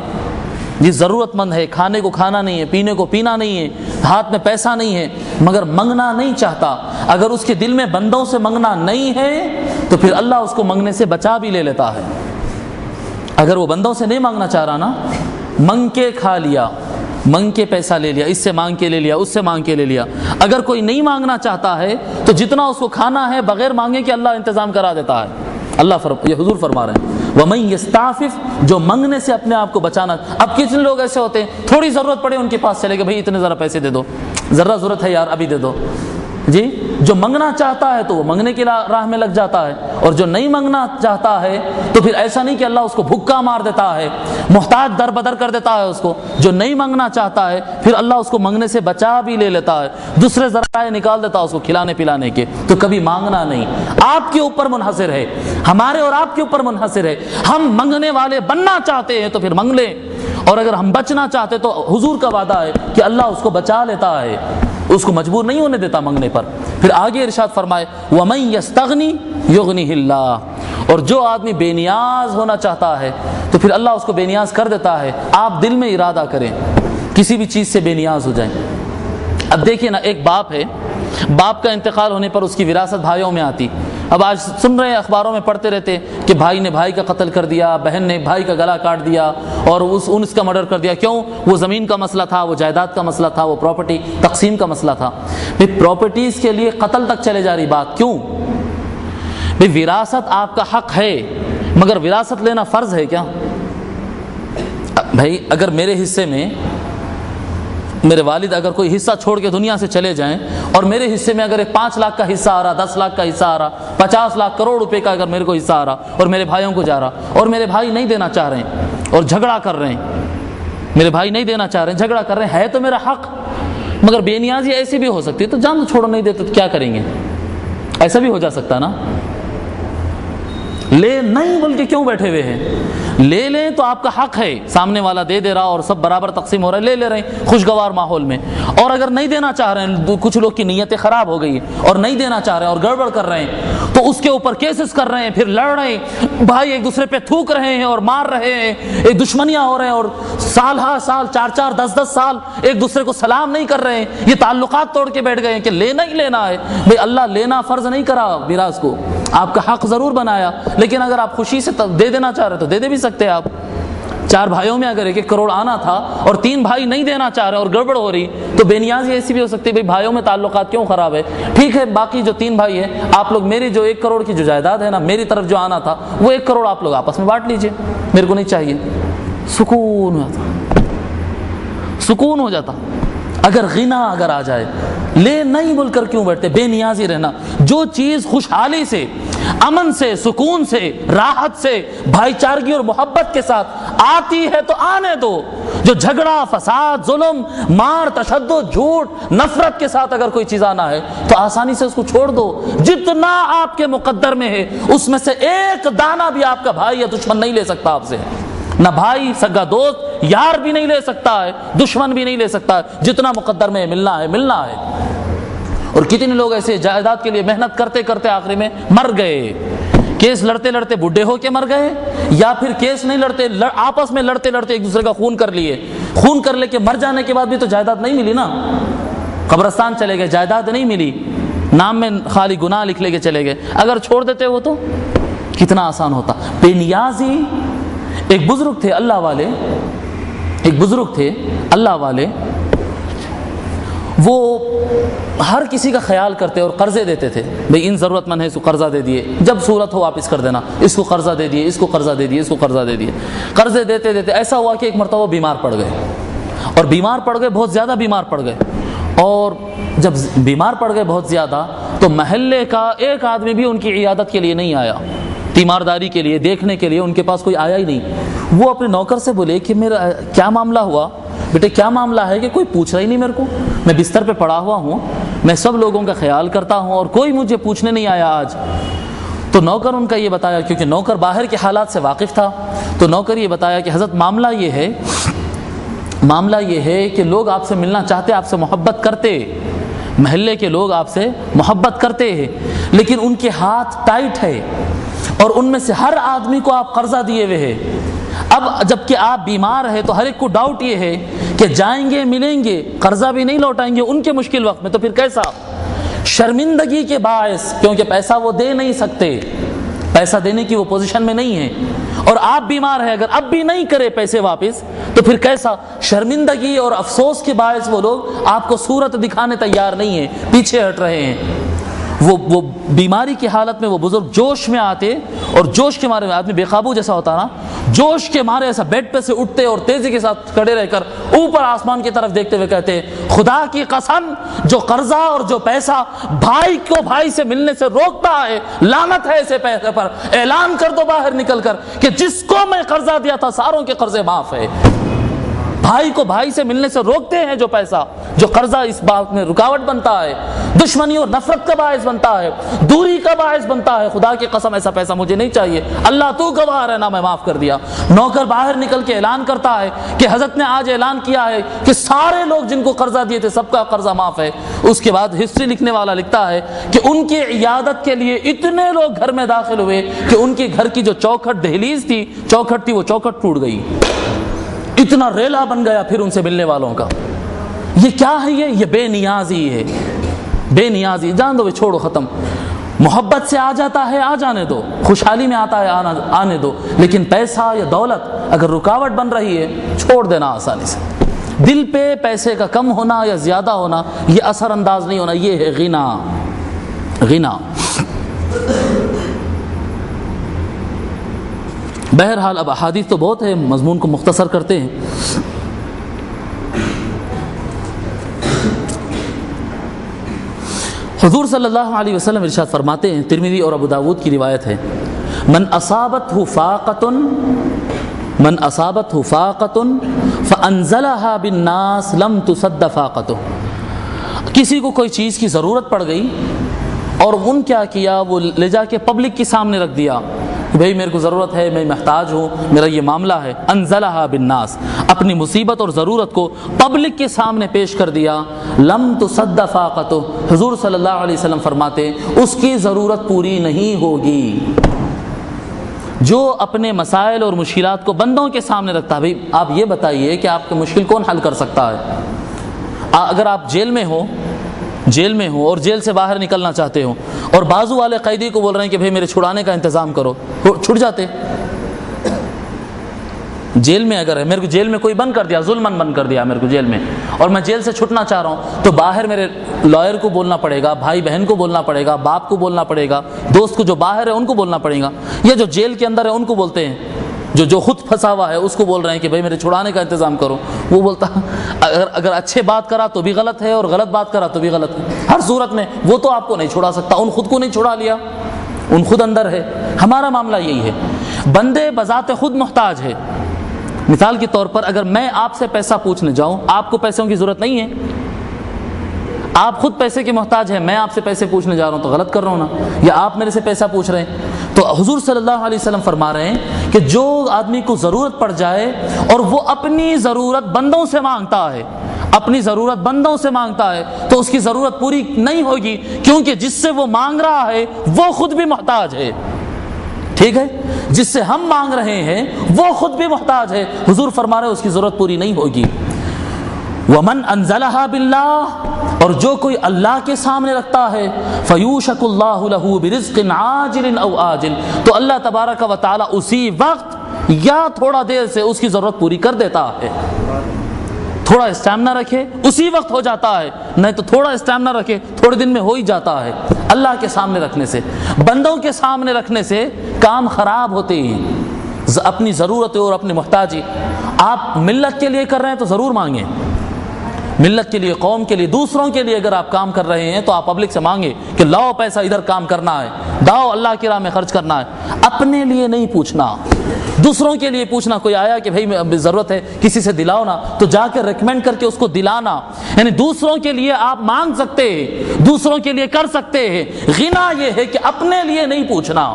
Speaker 2: جس ضرورت مند ہے، کھانے کو کھانا نہیں ہے، پینے کو پینا نہیں ہے، ہاتھ میں پیسہ نہیں ہے مگر منگنا نہیں چاہتا، اگر اس کے دل میں بندوں سے منگنا نہیں ہے تو پھر اللہ اس کو منگنے سے بچا بھی لے لیتا ہے۔ اگر وہ بندوں سے نہیں مانگنا چاہ رہا نا، منگ کے کھا لیا، منگ کے پیسہ لے لیا، اس سے مانگ کے لے لیا، اس سے مانگ کے لے لیا، اگر کوئی نہیں مانگنا چاہتا ہے تو جتنا اس کو کھانا ہے بغیر مانگے کہ اللہ انتظام کرا دیتا ہے۔ یہ حضور فرما رہے ہیں وَمَن يَسْتَعْفِفْ، جو منگنے سے اپنے آپ کو بچانا۔ اب کتنے لوگ ایسے ہوتے ہیں تھوڑی ضرورت پڑے ان کے پاس چلے گئے، بھائی اتنے ذرا پیسے دے دو، ذرا ضرورت ہے یار ابھی دے دو جی۔ جو منگنا چاہتا ہے تو وہ منگنے کی راہ میں لگ جاتا ہے، اور جو نہیں منگنا چاہتا ہے تو پھر ایسا نہیں کہ اللہ اس کو بھوکا مار دیتا ہے، محتاج در بدر کر دیتا ہے اس کو۔ جو نہیں منگنا چاہتا ہے پھر اللہ اس کو منگنے سے بچا بھی لے لیتا ہے، دوسرے ذرائع نکال دیتا ہے اس کو کھلانے پلانے کے۔ تو کبھی مانگنا نہیں، آپ کے اوپر منحصر ہے، ہمارے اور آپ کے اوپر منحصر ہے۔ ہم منگنے والے بننا چاہتے ہیں تو پھر منگ لیں، اور اگر ہم بچنا چاہتے تو حضور کا وعدہ ہے کہ اللہ اس کو بچا لیتا ہے، اس کو مجبور نہیں ہونے دیتا منگنے پر۔ پھر آگے ارشاد فرمائے وَمَن يَسْتَغْنِ يُغْنِهِ اللَّهُ، اور جو آدمی بے نیاز ہونا چاہتا ہے تو پھر اللہ اس کو بے نیاز کر دیتا ہے۔ آپ دل میں ارادہ کریں کسی بھی چیز سے بے نیاز ہو جائیں۔ اب دیکھیں نا، ایک باپ ہے، باپ کا انتقال ہونے پر اس کی وراثت بھائیوں میں آتی۔ اب آج سن رہے ہیں اخباروں میں پڑھتے رہتے کہ بھائی نے بھائی کا قتل کر دیا، بہن نے بھائی کا گلا کاٹ دیا اور اس کا مرڈر کر دیا۔ کیوں؟ وہ زمین کا مسئلہ تھا، وہ جائیداد کا مسئلہ تھا، وہ پراپرٹی تقسیم کا مسئلہ تھا۔ پراپرٹیز کے لیے قتل تک چلے جا رہی بات کیوں؟ وراثت آپ کا حق ہے مگر وراثت لینا فرض ہے کیا؟ بھائی اگر میرے حصے میں میرے والد اگر کوئی حصہ چھوڑ کے دنیا سے چلے جائیں اور میرے حصے میں اگر 5 لاکھ کا حصہ آ رہا، 10 لاکھ کا حصہ آ رہا، 50 لاکھ کروڑ روپے کا اگر میرے کو حصہ آ رہا اور میرے بھائیوں کو جا رہا اور میرے بھائی نہیں دینا چاہ رہے ہیں اور جھگڑا کر رہے ہیں، میرے بھائی نہیں دینا چاہ رہے ہیں، جھگڑا کر رہے ہیں، ہے تو میرا حق، مگر بے نیازی ایسی بھی ہو سکتی ہے، تو جان دو چھوڑو، نہیں دیتے تو کیا کریں گے، ایسا بھی ہو جا سکتا نا۔ لے نہیں بول کے کیوں بیٹھے ہوئے ہیں؟ لے لیں تو آپ کا حق ہے، سامنے والا دے دے رہا اور سب برابر تقسیم ہو رہا ہے، لے رہے ہیں خوشگوار ماحول میں۔ اور اگر نہیں دینا چاہ رہے ہیں، کچھ لوگ کی نیتیں خراب ہو گئی اور نہیں دینا چاہ رہے ہیں اور گڑبڑ کر رہے ہیں، تو اس کے اوپر کیسز کر رہے ہیں، پھر لڑ رہے ہیں، بھائی ایک دوسرے پہ تھوک رہے ہیں اور مار رہے ہیں، ایک دشمنیاں ہو رہے ہیں اور سال 4 10 سال ایک دوسرے کو سلام نہیں کر رہے ہیں، یہ تعلقات توڑ کے بیٹھ گئے ہیں کہ لینا ہی لینا ہے۔ بھئی اللہ لینا فرض نہیں کرا میراث کو، آپ کا حق ضرور بنایا، لیکن اگر آپ خوشی سے دے دینا چاہ رہے تو دے بھی سکتے ہیں آپ۔ 4 بھائیوں میں اگر 1 کروڑ آنا تھا اور 3 بھائی نہیں دینا چاہ رہے اور گڑبڑ ہو رہی، تو بے نیازی ایسی بھی ہو سکتی ہے بھائی بھائیوں میں تعلقات کیوں خراب ہے، ٹھیک ہے باقی جو 3 بھائی ہیں آپ لوگ میری جو 1 کروڑ کی جو جائیداد ہے نا، میری طرف جو آنا تھا وہ 1 کروڑ آپ لوگ آپس میں بانٹ لیجئے، میرے کو نہیں چاہیے۔ سکون ہو جاتا، سکون ہو جاتا۔ اگر غنا اگر آ جائے، لے نہیں بول کر کیوں بیٹھتے، بے نیازی رہنا۔ جو چیز خوشحالی سے، امن سے، سکون سے، راحت سے، بھائی چارگی اور محبت کے ساتھ آتی ہے تو آنے دو۔ جو جھگڑا، فساد، ظلم، مار، تشدد، جھوٹ، نفرت کے ساتھ اگر کوئی چیز آنا ہے تو آسانی سے اس کو چھوڑ دو۔ جتنا آپ کے مقدر میں ہے اس میں سے 1 دانہ بھی آپ کا بھائی یا دشمن نہیں لے سکتا آپ سے، نہ بھائی، سگا دوست، یار بھی نہیں لے سکتا ہے، دشمن بھی نہیں لے سکتا ہے۔ جتنا مقدر میں ملنا ہے ملنا ہے۔ اور کتنے لوگ ایسے جائیداد کے لیے محنت کرتے کرتے آخری میں مر گئے، کیس لڑتے لڑتے بڈھے ہو کے مر گئے، یا پھر کیس نہیں لڑتے، آپس میں لڑتے لڑتے ایک دوسرے کا خون کر لیے، خون کر لے کے مر جانے کے بعد بھی تو جائیداد نہیں ملی نا، قبرستان چلے گئے، جائیداد نہیں ملی، نام میں خالی گناہ لکھ لے کے چلے گئے۔ اگر چھوڑ دیتے وہ تو کتنا آسان ہوتا۔ بے نیازی۔ ایک بزرگ تھے اللہ والے، ایک بزرگ تھے اللہ والے، وہ ہر کسی کا خیال کرتے اور قرضے دیتے تھے، بھئی ان ضرورت مند ہے اس کو قرضہ دے دیے، جب صورت ہو واپس کر دینا، اس کو قرضہ دے دیے، اس کو قرضہ دے دیے، اس کو قرضہ دے دیے۔ قرضے دیتے دیتے ایسا ہوا کہ ایک مرتبہ وہ بیمار پڑ گئے، اور بیمار پڑ گئے، بہت زیادہ بیمار پڑ گئے، اور جب بیمار پڑ گئے بہت زیادہ تو محلے کا ایک آدمی بھی ان کی عیادت کے لیے نہیں آیا، تیمارداری کے لیے، دیکھنے کے لیے ان کے پاس کوئی آیا ہی نہیں۔ وہ اپنے نوکر سے بولے کہ میرا کیا معاملہ ہوا بیٹے، کیا معاملہ ہے کہ کوئی پوچھ رہا ہی نہیں میرے کو، میں بستر پہ پڑا ہوا ہوں، میں سب لوگوں کا خیال کرتا ہوں اور کوئی مجھے پوچھنے نہیں آیا آج۔ تو نوکر ان کا یہ بتایا، کیونکہ نوکر باہر کے حالات سے واقف تھا، تو نوکر یہ بتایا کہ حضرت معاملہ یہ ہے کہ لوگ آپ سے ملنا چاہتے، آپ سے محبت کرتے، محلے کے لوگ آپ سے محبت کرتے ہیں، لیکن ان کے ہاتھ ٹائٹ ہے اور ان میں سے ہر آدمی کو آپ قرضہ دیے ہوئے ہیں۔ اب جب کہ آپ بیمار ہیں تو ہر ایک کو ڈاؤٹ یہ ہے کہ جائیں گے، ملیں گے، قرضہ بھی نہیں لوٹائیں گے ان کے مشکل وقت میں، تو پھر کیسا؟ شرمندگی کے باعث، کیونکہ پیسہ وہ دے نہیں سکتے، پیسہ دینے کی وہ پوزیشن میں نہیں ہے، اور آپ بیمار ہیں، اگر اب بھی نہیں کرے پیسے واپس تو پھر کیسا؟ شرمندگی اور افسوس کے باعث وہ لوگ آپ کو صورت دکھانے تیار نہیں ہیں، پیچھے ہٹ رہے ہیں۔ وہ بیماری کی حالت میں وہ بزرگ جوش میں آتے، اور جوش کے مارے میں آدمی بے قابو جیسا ہوتا نا، جوش کے مارے ایسا بیڈ پہ سے اٹھتے اور تیزی کے ساتھ کھڑے رہ کر اوپر آسمان کی طرف دیکھتے ہوئے کہتے، خدا کی قسم، جو قرضہ اور جو پیسہ بھائی کو بھائی سے ملنے سے روکتا ہے، لعنت ہے ایسے پیسے پر، اعلان کر دو باہر نکل کر کہ جس کو میں قرضہ دیا تھا ساروں کے قرضے معاف ہے۔ بھائی کو بھائی سے ملنے سے روکتے ہیں جو پیسہ، جو قرضہ اس بات میں رکاوٹ بنتا ہے، دشمنی اور نفرت کا باعث بنتا ہے، دوری کا باعث بنتا ہے۔ خدا کی قسم ایسا پیسہ مجھے نہیں چاہیے، اللہ تو گواہ ہے نا، میں معاف کر دیا۔ نوکر باہر نکل کے اعلان کرتا ہے کہ حضرت نے آج اعلان کیا ہے کہ سارے لوگ جن کو قرضہ دیے تھے سب کا قرضہ معاف ہے۔ اس کے بعد ہسٹری لکھنے والا لکھتا ہے کہ ان کی عیادت کے لیے اتنے لوگ گھر میں داخل ہوئے کہ ان کے گھر کی جو چوکھٹ دہلیز تھی، چوکھٹ تھی، وہ چوکھٹ ٹوٹ گئی، اتنا ریلا بن گیا پھر ان سے ملنے والوں کا۔ یہ کیا ہے؟ یہ بے نیازی ہے، بے نیازی۔ جان دو، چھوڑو، ختم۔ محبت سے آ جاتا ہے آ جانے دو، خوشحالی میں آتا ہے آنے دو، لیکن پیسہ یا دولت اگر رکاوٹ بن رہی ہے چھوڑ دینا آسانی سے۔ دل پہ پیسے کا کم ہونا یا زیادہ ہونا یہ اثر انداز نہیں ہونا، یہ ہے غنا۔ غنا۔ بہرحال اب احادیث تو بہت ہے، مضمون کو مختصر کرتے ہیں۔ حضور صلی اللہ علیہ وسلم ارشاد فرماتے ہیں، ترمذی اور ابو داود کی روایت ہے، من اصابتہ فاقۃ فانزلها بالناس لم تصد فاقتہ۔ کسی کو کوئی چیز کی ضرورت پڑ گئی اور ان کیا کیا، وہ لے جا کے پبلک کے سامنے رکھ دیا، بھئی میرے کو ضرورت ہے، میں محتاج ہوں، میرا یہ معاملہ ہے، انزلها بالناس، اپنی مصیبت اور ضرورت کو پبلک کے سامنے پیش کر دیا، لم تصد فاقتہ، حضور صلی اللہ علیہ وسلم فرماتے اس کی ضرورت پوری نہیں ہوگی۔ جو اپنے مسائل اور مشکلات کو بندوں کے سامنے رکھتا ہے، بھئی آپ یہ بتائیے کہ آپ کی مشکل کون حل کر سکتا ہے؟ اگر آپ جیل میں ہو جیل میں ہوں اور جیل سے باہر نکلنا چاہتے ہوں اور بازو والے قیدی کو بول رہے ہیں کہ بھئی میرے چھڑانے کا انتظام کرو، چھٹ جاتے۔ جیل میں اگر ہے، میرے کو جیل میں کوئی بند کر دیا، ظلماً بند کر دیا میرے کو جیل میں، اور میں جیل سے چھٹنا چاہ رہا ہوں، تو باہر میرے لائر کو بولنا پڑے گا، بھائی بہن کو بولنا پڑے گا، باپ کو بولنا پڑے گا، دوست کو جو باہر ہے ان کو بولنا پڑے گا، یا جو جیل کے اندر ہے ان کو بولتے ہیں، جو خود پھنسا ہوا ہے اس کو بول رہے ہیں کہ بھئی میرے چھڑانے کا انتظام کرو۔ وہ بولتا اگر اچھے بات کرا تو بھی غلط ہے اور غلط بات کرا تو بھی غلط ہے، ہر صورت میں وہ تو آپ کو نہیں چھڑا سکتا، ان خود کو نہیں چھڑا لیا، ان خود اندر ہے۔ ہمارا معاملہ یہی ہے، بندے بذات خود محتاج ہے۔ مثال کے طور پر اگر میں آپ سے پیسہ پوچھنے جاؤں، آپ کو پیسوں کی ضرورت نہیں ہے، آپ خود پیسے کے محتاج ہیں، میں آپ سے پیسے پوچھنے جا رہا ہوں تو غلط کر رہا ہوں نا، یا آپ میرے سے پیسہ پوچھ رہے ہیں۔ تو حضور صلی اللہ علیہ وسلم فرما رہے ہیں کہ جو آدمی کو ضرورت پڑ جائے اور وہ اپنی ضرورت بندوں سے مانگتا ہے، اپنی ضرورت بندوں سے مانگتا ہے، تو اس کی ضرورت پوری نہیں ہوگی، کیونکہ جس سے وہ مانگ رہا ہے وہ خود بھی محتاج ہے۔ ٹھیک ہے، جس سے ہم مانگ رہے ہیں وہ خود بھی محتاج ہے، حضور فرما رہے ہیں اس کی ضرورت پوری نہیں ہوگی۔ وَمَنْ أَنزَلَهَا بِاللَّهِ، اور جو کوئی اللہ کے سامنے رکھتا ہے، فَيُوشَكُ اللَّهُ لَهُ بِرِزْقٍ عَاجِلٍ أَوْ آجِلٍ، تو اللہ تبارک و تعالی اسی وقت یا تھوڑا دیر سے اس کی ضرورت پوری کر دیتا ہے۔ تھوڑا اسٹیمنا رکھے اسی وقت ہو جاتا ہے، نہیں تو تھوڑا اسٹیمنا رکھے تھوڑے دن میں ہو ہی جاتا ہے۔ اللہ کے سامنے رکھنے سے، بندوں کے سامنے رکھنے سے کام خراب ہوتے ہیں۔ اپنی ضرورت اور اپنی محتاجی آپ ملت کے لیے کر رہے ہیں تو ضرور مانگیں، ملت کے لیے، قوم کے لیے، دوسروں کے لیے اگر آپ کام کر رہے ہیں تو آپ پبلک سے مانگیں کہ لاؤ پیسہ ادھر کام کرنا ہے، لاؤ اللہ کی راہ میں خرچ کرنا ہے۔ اپنے لیے نہیں پوچھنا، دوسروں کے لیے پوچھنا۔ کوئی آیا کہ بھائی ضرورت ہے کسی سے دلاؤ نا، تو جا کے ریکمینڈ کر کے اس کو دلانا، یعنی دوسروں کے لیے آپ مانگ سکتے ہیں، دوسروں کے لیے کر سکتے ہیں۔ غنا یہ ہے کہ اپنے لیے نہیں پوچھنا،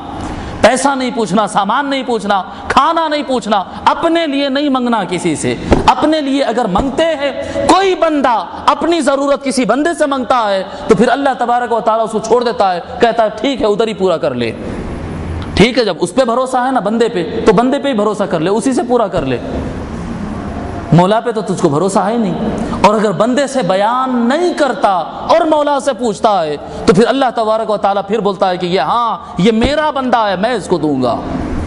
Speaker 2: پیسہ نہیں پوچھنا، سامان نہیں پوچھنا، کھانا نہیں پوچھنا، اپنے لیے نہیں منگنا کسی سے۔ اپنے لیے اگر منگتے ہیں، کوئی بندہ اپنی ضرورت کسی بندے سے منگتا ہے تو پھر اللہ تبارک و تعالیٰ اس کو چھوڑ دیتا ہے، کہتا ہے ٹھیک ہے ادھر ہی پورا کر لے۔ ٹھیک ہے، جب اس پہ بھروسہ ہے نا بندے پہ، تو بندے پہ ہی بھروسہ کر لے، اسی سے پورا کر لے، مولا پہ تو تجھ کو بھروسہ ہے نہیں۔ اور اگر بندے سے بیان نہیں کرتا اور مولا سے پوچھتا ہے تو پھر اللہ تبارک و تعالیٰ پھر بولتا ہے کہ یہ میرا بندہ ہے، میں اس کو دوں گا،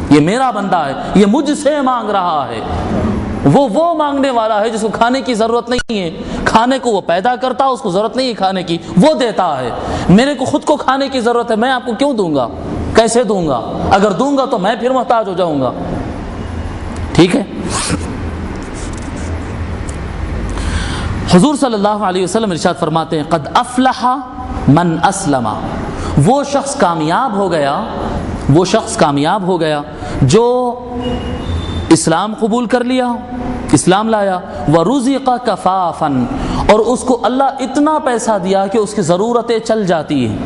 Speaker 2: یہ میرا بندہ ہے، یہ مجھ سے مانگ رہا ہے۔ وہ مانگنے والا ہے جس کو کھانے کی ضرورت نہیں ہے، کھانے کو وہ پیدا کرتا، اس کو ضرورت نہیں ہے کھانے کی، وہ دیتا ہے۔ میرے کو خود کو کھانے کی ضرورت ہے، میں آپ کو کیوں دوں گا، کیسے دوں گا؟ اگر دوں گا تو میں پھر محتاج ہو جاؤں گا۔ ٹھیک ہے، حضور صلی اللہ علیہ وسلم ارشاد فرماتے ہیں قد افلح من اسلم، وہ شخص کامیاب ہو گیا، وہ شخص کامیاب ہو گیا جو اسلام قبول کر لیا، اسلام لایا، ورزق کفافا، اور اس کو اللہ اتنا پیسہ دیا کہ اس کی ضرورتیں چل جاتی ہیں،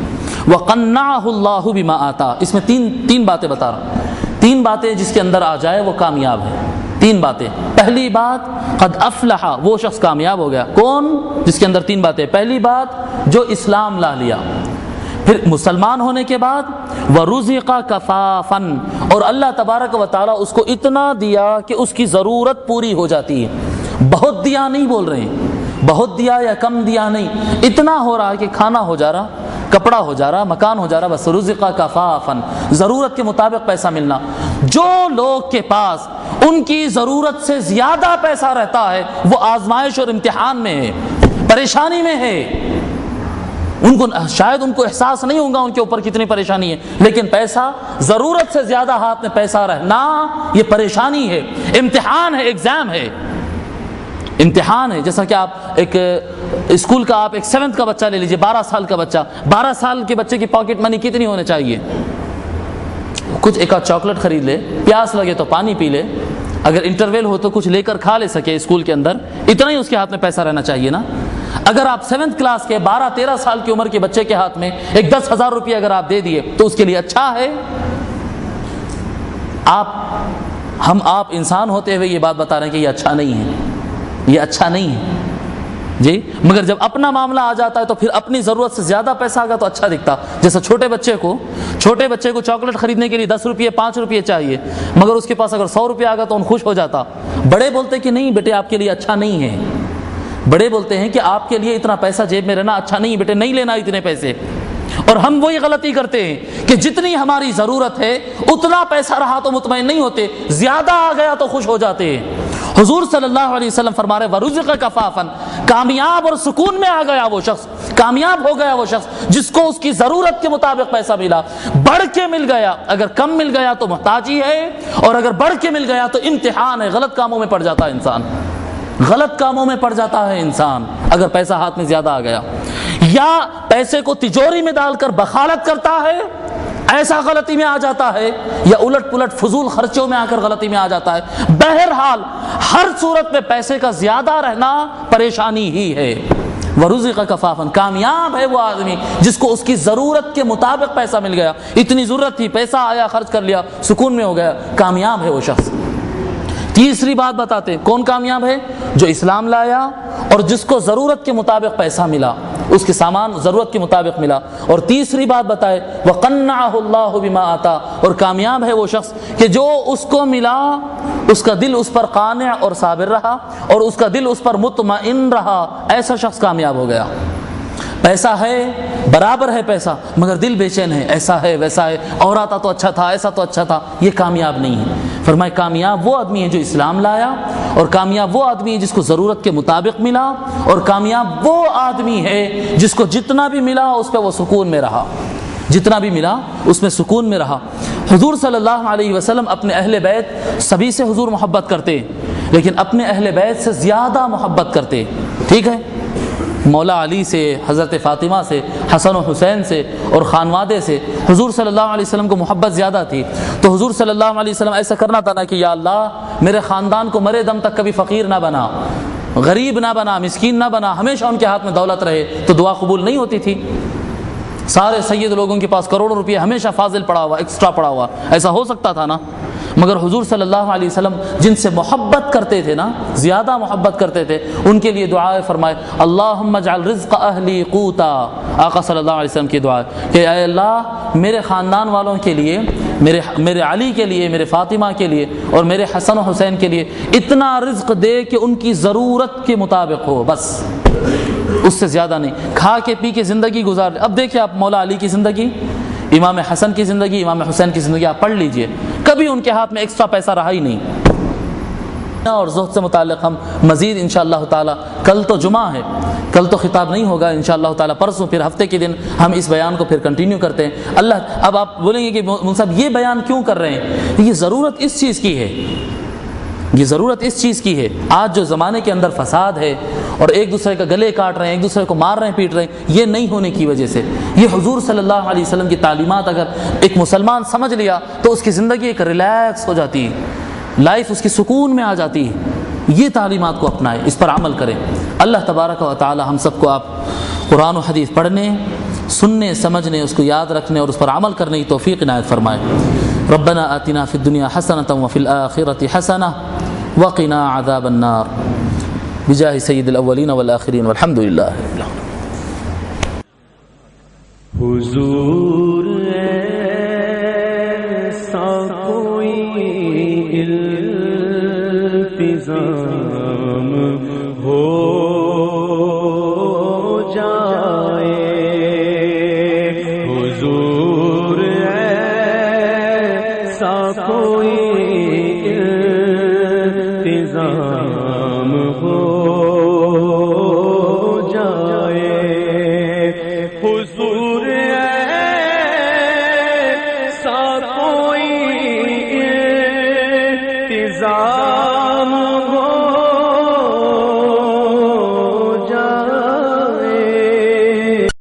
Speaker 2: وقنعہ اللہ بما آتا۔ اس میں تین باتیں بتا رہا ہوں، تین باتیں جس کے اندر آ جائے وہ کامیاب ہے۔ تین باتیں، پہلی بات قد افلح، وہ شخص کامیاب ہو گیا، کون؟ جس کے اندر تین باتیں۔ پہلی بات جو اسلام لا لیا، پھر مسلمان ہونے کے بعد ورزق کفافا، اور اللہ تبارک و تعالیٰ اس کو اتنا دیا کہ اس کی ضرورت پوری ہو جاتی ہے۔ بہت دیا نہیں بول رہے ہیں، بہت دیا یا کم دیا نہیں، اتنا ہو رہا ہے کہ کھانا ہو جا رہا، کپڑا ہو جا رہا، مکان ہو جا رہا، بس رزق کفافا، ضرورت کے مطابق پیسہ ملنا۔ جو لوگ کے پاس ان کی ضرورت سے زیادہ پیسہ رہتا ہے وہ آزمائش اور امتحان میں ہے، پریشانی میں ہے، شاید ان کو احساس نہیں ہوگا ان کے اوپر کتنی پریشانی ہے، لیکن پیسہ، ضرورت سے زیادہ ہاتھ میں پیسہ رہنا یہ پریشانی ہے، امتحان ہے، ایگزام ہے، امتحان ہے۔ جیسا کہ آپ ایک اسکول کا، آپ ایک 7th کا بچہ لے لیجئے، 12 سال کا بچہ، 12 سال کے بچے کی پاکٹ منی کتنی ہونے چاہیے؟ کچھ ایک آدھ چاکلیٹ خرید لے، پیاس لگے تو پانی پی لے، اگر انٹرویل ہو تو کچھ لے کر کھا لے سکے اسکول کے اندر، اتنا ہی اس کے ہاتھ میں پیسہ رہنا چاہیے نا۔ اگر آپ 7th کلاس کے 12-13 سال کی عمر کے بچے کے ہاتھ میں ایک 10,000 روپیہ اگر آپ دے دیے تو اس کے لیے اچھا ہے؟ آپ انسان ہوتے ہوئے یہ بات بتا رہے ہیں کہ یہ اچھا نہیں ہے، یہ اچھا نہیں ہے جی۔ مگر جب اپنا معاملہ آ جاتا ہے تو پھر اپنی ضرورت سے زیادہ پیسہ آگا تو اچھا دکھتا۔ جیسا چھوٹے بچے کو چاکلیٹ خریدنے کے لیے 10 روپیے 5 روپیے چاہیے، مگر اس کے پاس اگر 100 روپیہ آگا تو ان خوش ہو جاتا۔ بڑے بولتے کہ نہیں بیٹے آپ کے لیے اچھا نہیں ہے، بڑے بولتے ہیں کہ آپ کے لیے اتنا پیسہ جیب میں رہنا اچھا نہیں بیٹے، نہیں لینا اتنے پیسے، اور ہم وہی غلطی کرتے ہیں کہ جتنی ہماری ضرورت ہے اتنا پیسہ رہا تو مطمئن نہیں ہوتے، زیادہ آ گیا تو خوش ہو جاتے ہیں۔ حضور صلی اللہ علیہ وسلم فرما رہے وَرُزِقَ كَفَافًا، کامیاب اور سکون میں آ گیا وہ شخص، کامیاب ہو گیا وہ شخص جس کو اس کی ضرورت کے مطابق پیسہ ملا، بڑھ کے مل گیا، اگر کم مل گیا تو محتاجی ہے، اور اگر بڑھ کے مل گیا تو امتحان ہے، غلط کاموں میں پڑ جاتا ہے انسان، غلط کاموں میں پڑ جاتا ہے انسان اگر پیسہ ہاتھ میں زیادہ آ گیا، یا پیسے کو تجوری میں ڈال کر بخالت کرتا ہے، ایسا غلطی میں آ جاتا ہے، یا الٹ پلٹ فضول خرچوں میں آ کر غلطی میں آ جاتا ہے۔ بہرحال ہر صورت میں پیسے کا زیادہ رہنا پریشانی ہی ہے۔ وَرُزِقَ كَفَافًا، کامیاب ہے وہ آدمی جس کو اس کی ضرورت کے مطابق پیسہ مل گیا، اتنی ضرورت تھی، پیسہ آیا خرچ کر لیا، سکون میں ہو گیا، کامیاب ہے وہ شخص۔ تیسری بات بتاتے ہیں کون کامیاب ہے؟ جو اسلام لایا اور جس کو ضرورت کے مطابق پیسہ ملا، اس کے سامان ضرورت کے مطابق ملا۔ اور تیسری بات بتائے وَقَنَّعَهُ اللَّهُ بِمَا آتَا، اور کامیاب ہے وہ شخص کہ جو اس کو ملا اس کا دل اس پر قانع اور صابر رہا، اور اس کا دل اس پر مطمئن رہا، ایسا شخص کامیاب ہو گیا۔ پیسہ ہے، برابر ہے پیسہ، مگر دل بے چین ہے، ایسا ہے ویسا ہے، اور آتا تو اچھا تھا، ایسا تو اچھا تھا، یہ کامیاب نہیں ہے۔ فرمائے کامیاب وہ آدمی ہے جو اسلام لایا، اور کامیاب وہ آدمی ہے جس کو ضرورت کے مطابق ملا، اور کامیاب وہ آدمی ہے جس کو جتنا بھی ملا اس پہ وہ سکون میں رہا، جتنا بھی ملا اس میں سکون میں رہا۔ حضور صلی اللہ علیہ وسلم اپنے اہل بیت سبھی سے حضور محبت کرتے، لیکن اپنے اہل بیت سے زیادہ محبت کرتے، ٹھیک ہے؟ مولا علی سے، حضرت فاطمہ سے، حسن و حسین سے اور خانوادے سے حضور صلی اللہ علیہ وسلم کو محبت زیادہ تھی، تو حضور صلی اللہ علیہ وسلم ایسا کرنا تھا نا کہ یا اللہ میرے خاندان کو مرے دم تک کبھی فقیر نہ بنا، غریب نہ بنا، مسکین نہ بنا، ہمیشہ ان کے ہاتھ میں دولت رہے، تو دعا قبول نہیں ہوتی تھی۔ سارے سید لوگوں کے پاس کروڑوں روپے ہمیشہ فاضل پڑا ہوا، ایکسٹرا پڑا ہوا، ایسا ہو سکتا تھا نا؟ مگر حضور صلی اللہ علیہ وسلم جن سے محبت کرتے تھے نا، زیادہ محبت کرتے تھے، ان کے لیے دعائیں فرمائے اللہم اجعل رزق اہلی قوتا، آقا صلی اللہ علیہ وسلم کی دعا ہے کہ اے اللہ میرے خاندان والوں کے لیے، میرے علی کے لیے، میرے فاطمہ کے لیے اور میرے حسن و حسین کے لیے اتنا رزق دے کہ ان کی ضرورت کے مطابق ہو، بس اس سے زیادہ نہیں، کھا کے پی کے زندگی گزار۔ اب دیکھیں آپ مولا علی کی زندگی، امام حسن کی زندگی، امام حسین کی زندگی آپ پڑھ لیجئے، کبھی ان کے ہاتھ میں ایکسٹرا پیسہ رہا ہی نہیں۔ اور زہد سے متعلق ہم مزید انشاءاللہ تعالی، کل تو جمعہ ہے، کل تو خطاب نہیں ہوگا انشاءاللہ تعالی، پرسوں پھر ہفتے کے دن ہم اس بیان کو پھر کنٹینیو کرتے ہیں۔ اللہ، اب آپ بولیں گے کہ مولوی صاحب یہ بیان کیوں کر رہے ہیں؟ یہ ضرورت اس چیز کی ہے، یہ ضرورت اس چیز کی ہے۔ آج جو زمانے کے اندر فساد ہے اور ایک دوسرے کا گلے کاٹ رہے ہیں، ایک دوسرے کو مار رہے ہیں، پیٹ رہے ہیں، یہ نہیں ہونے کی وجہ سے، یہ حضور صلی اللہ علیہ وسلم کی تعلیمات اگر ایک مسلمان سمجھ لیا تو اس کی زندگی ایک ریلیکس ہو جاتی ہے، لائف اس کی سکون میں آ جاتی ہے۔ یہ تعلیمات کو اپنائیں، اس پر عمل کریں۔ اللہ تبارک و تعالی ہم سب کو آپ قرآن و حدیث پڑھنے، سننے، سمجھنے، اس کو یاد رکھنے اور اس پر عمل کرنے کی توفیق عنایت فرمائے۔ ربنا آتنا فی الدنیا حسنۃ وفی الآخرۃ حسنۃ وقنا عذاب النار بجاہ سید الاولین والآخرین والحمد للہ رب العالمین۔
Speaker 1: حضور ایسا کوئی التزام ہو جائے، حضور ایسا کوئی التزام ہو جائے، حضور ایسا کوئی التزام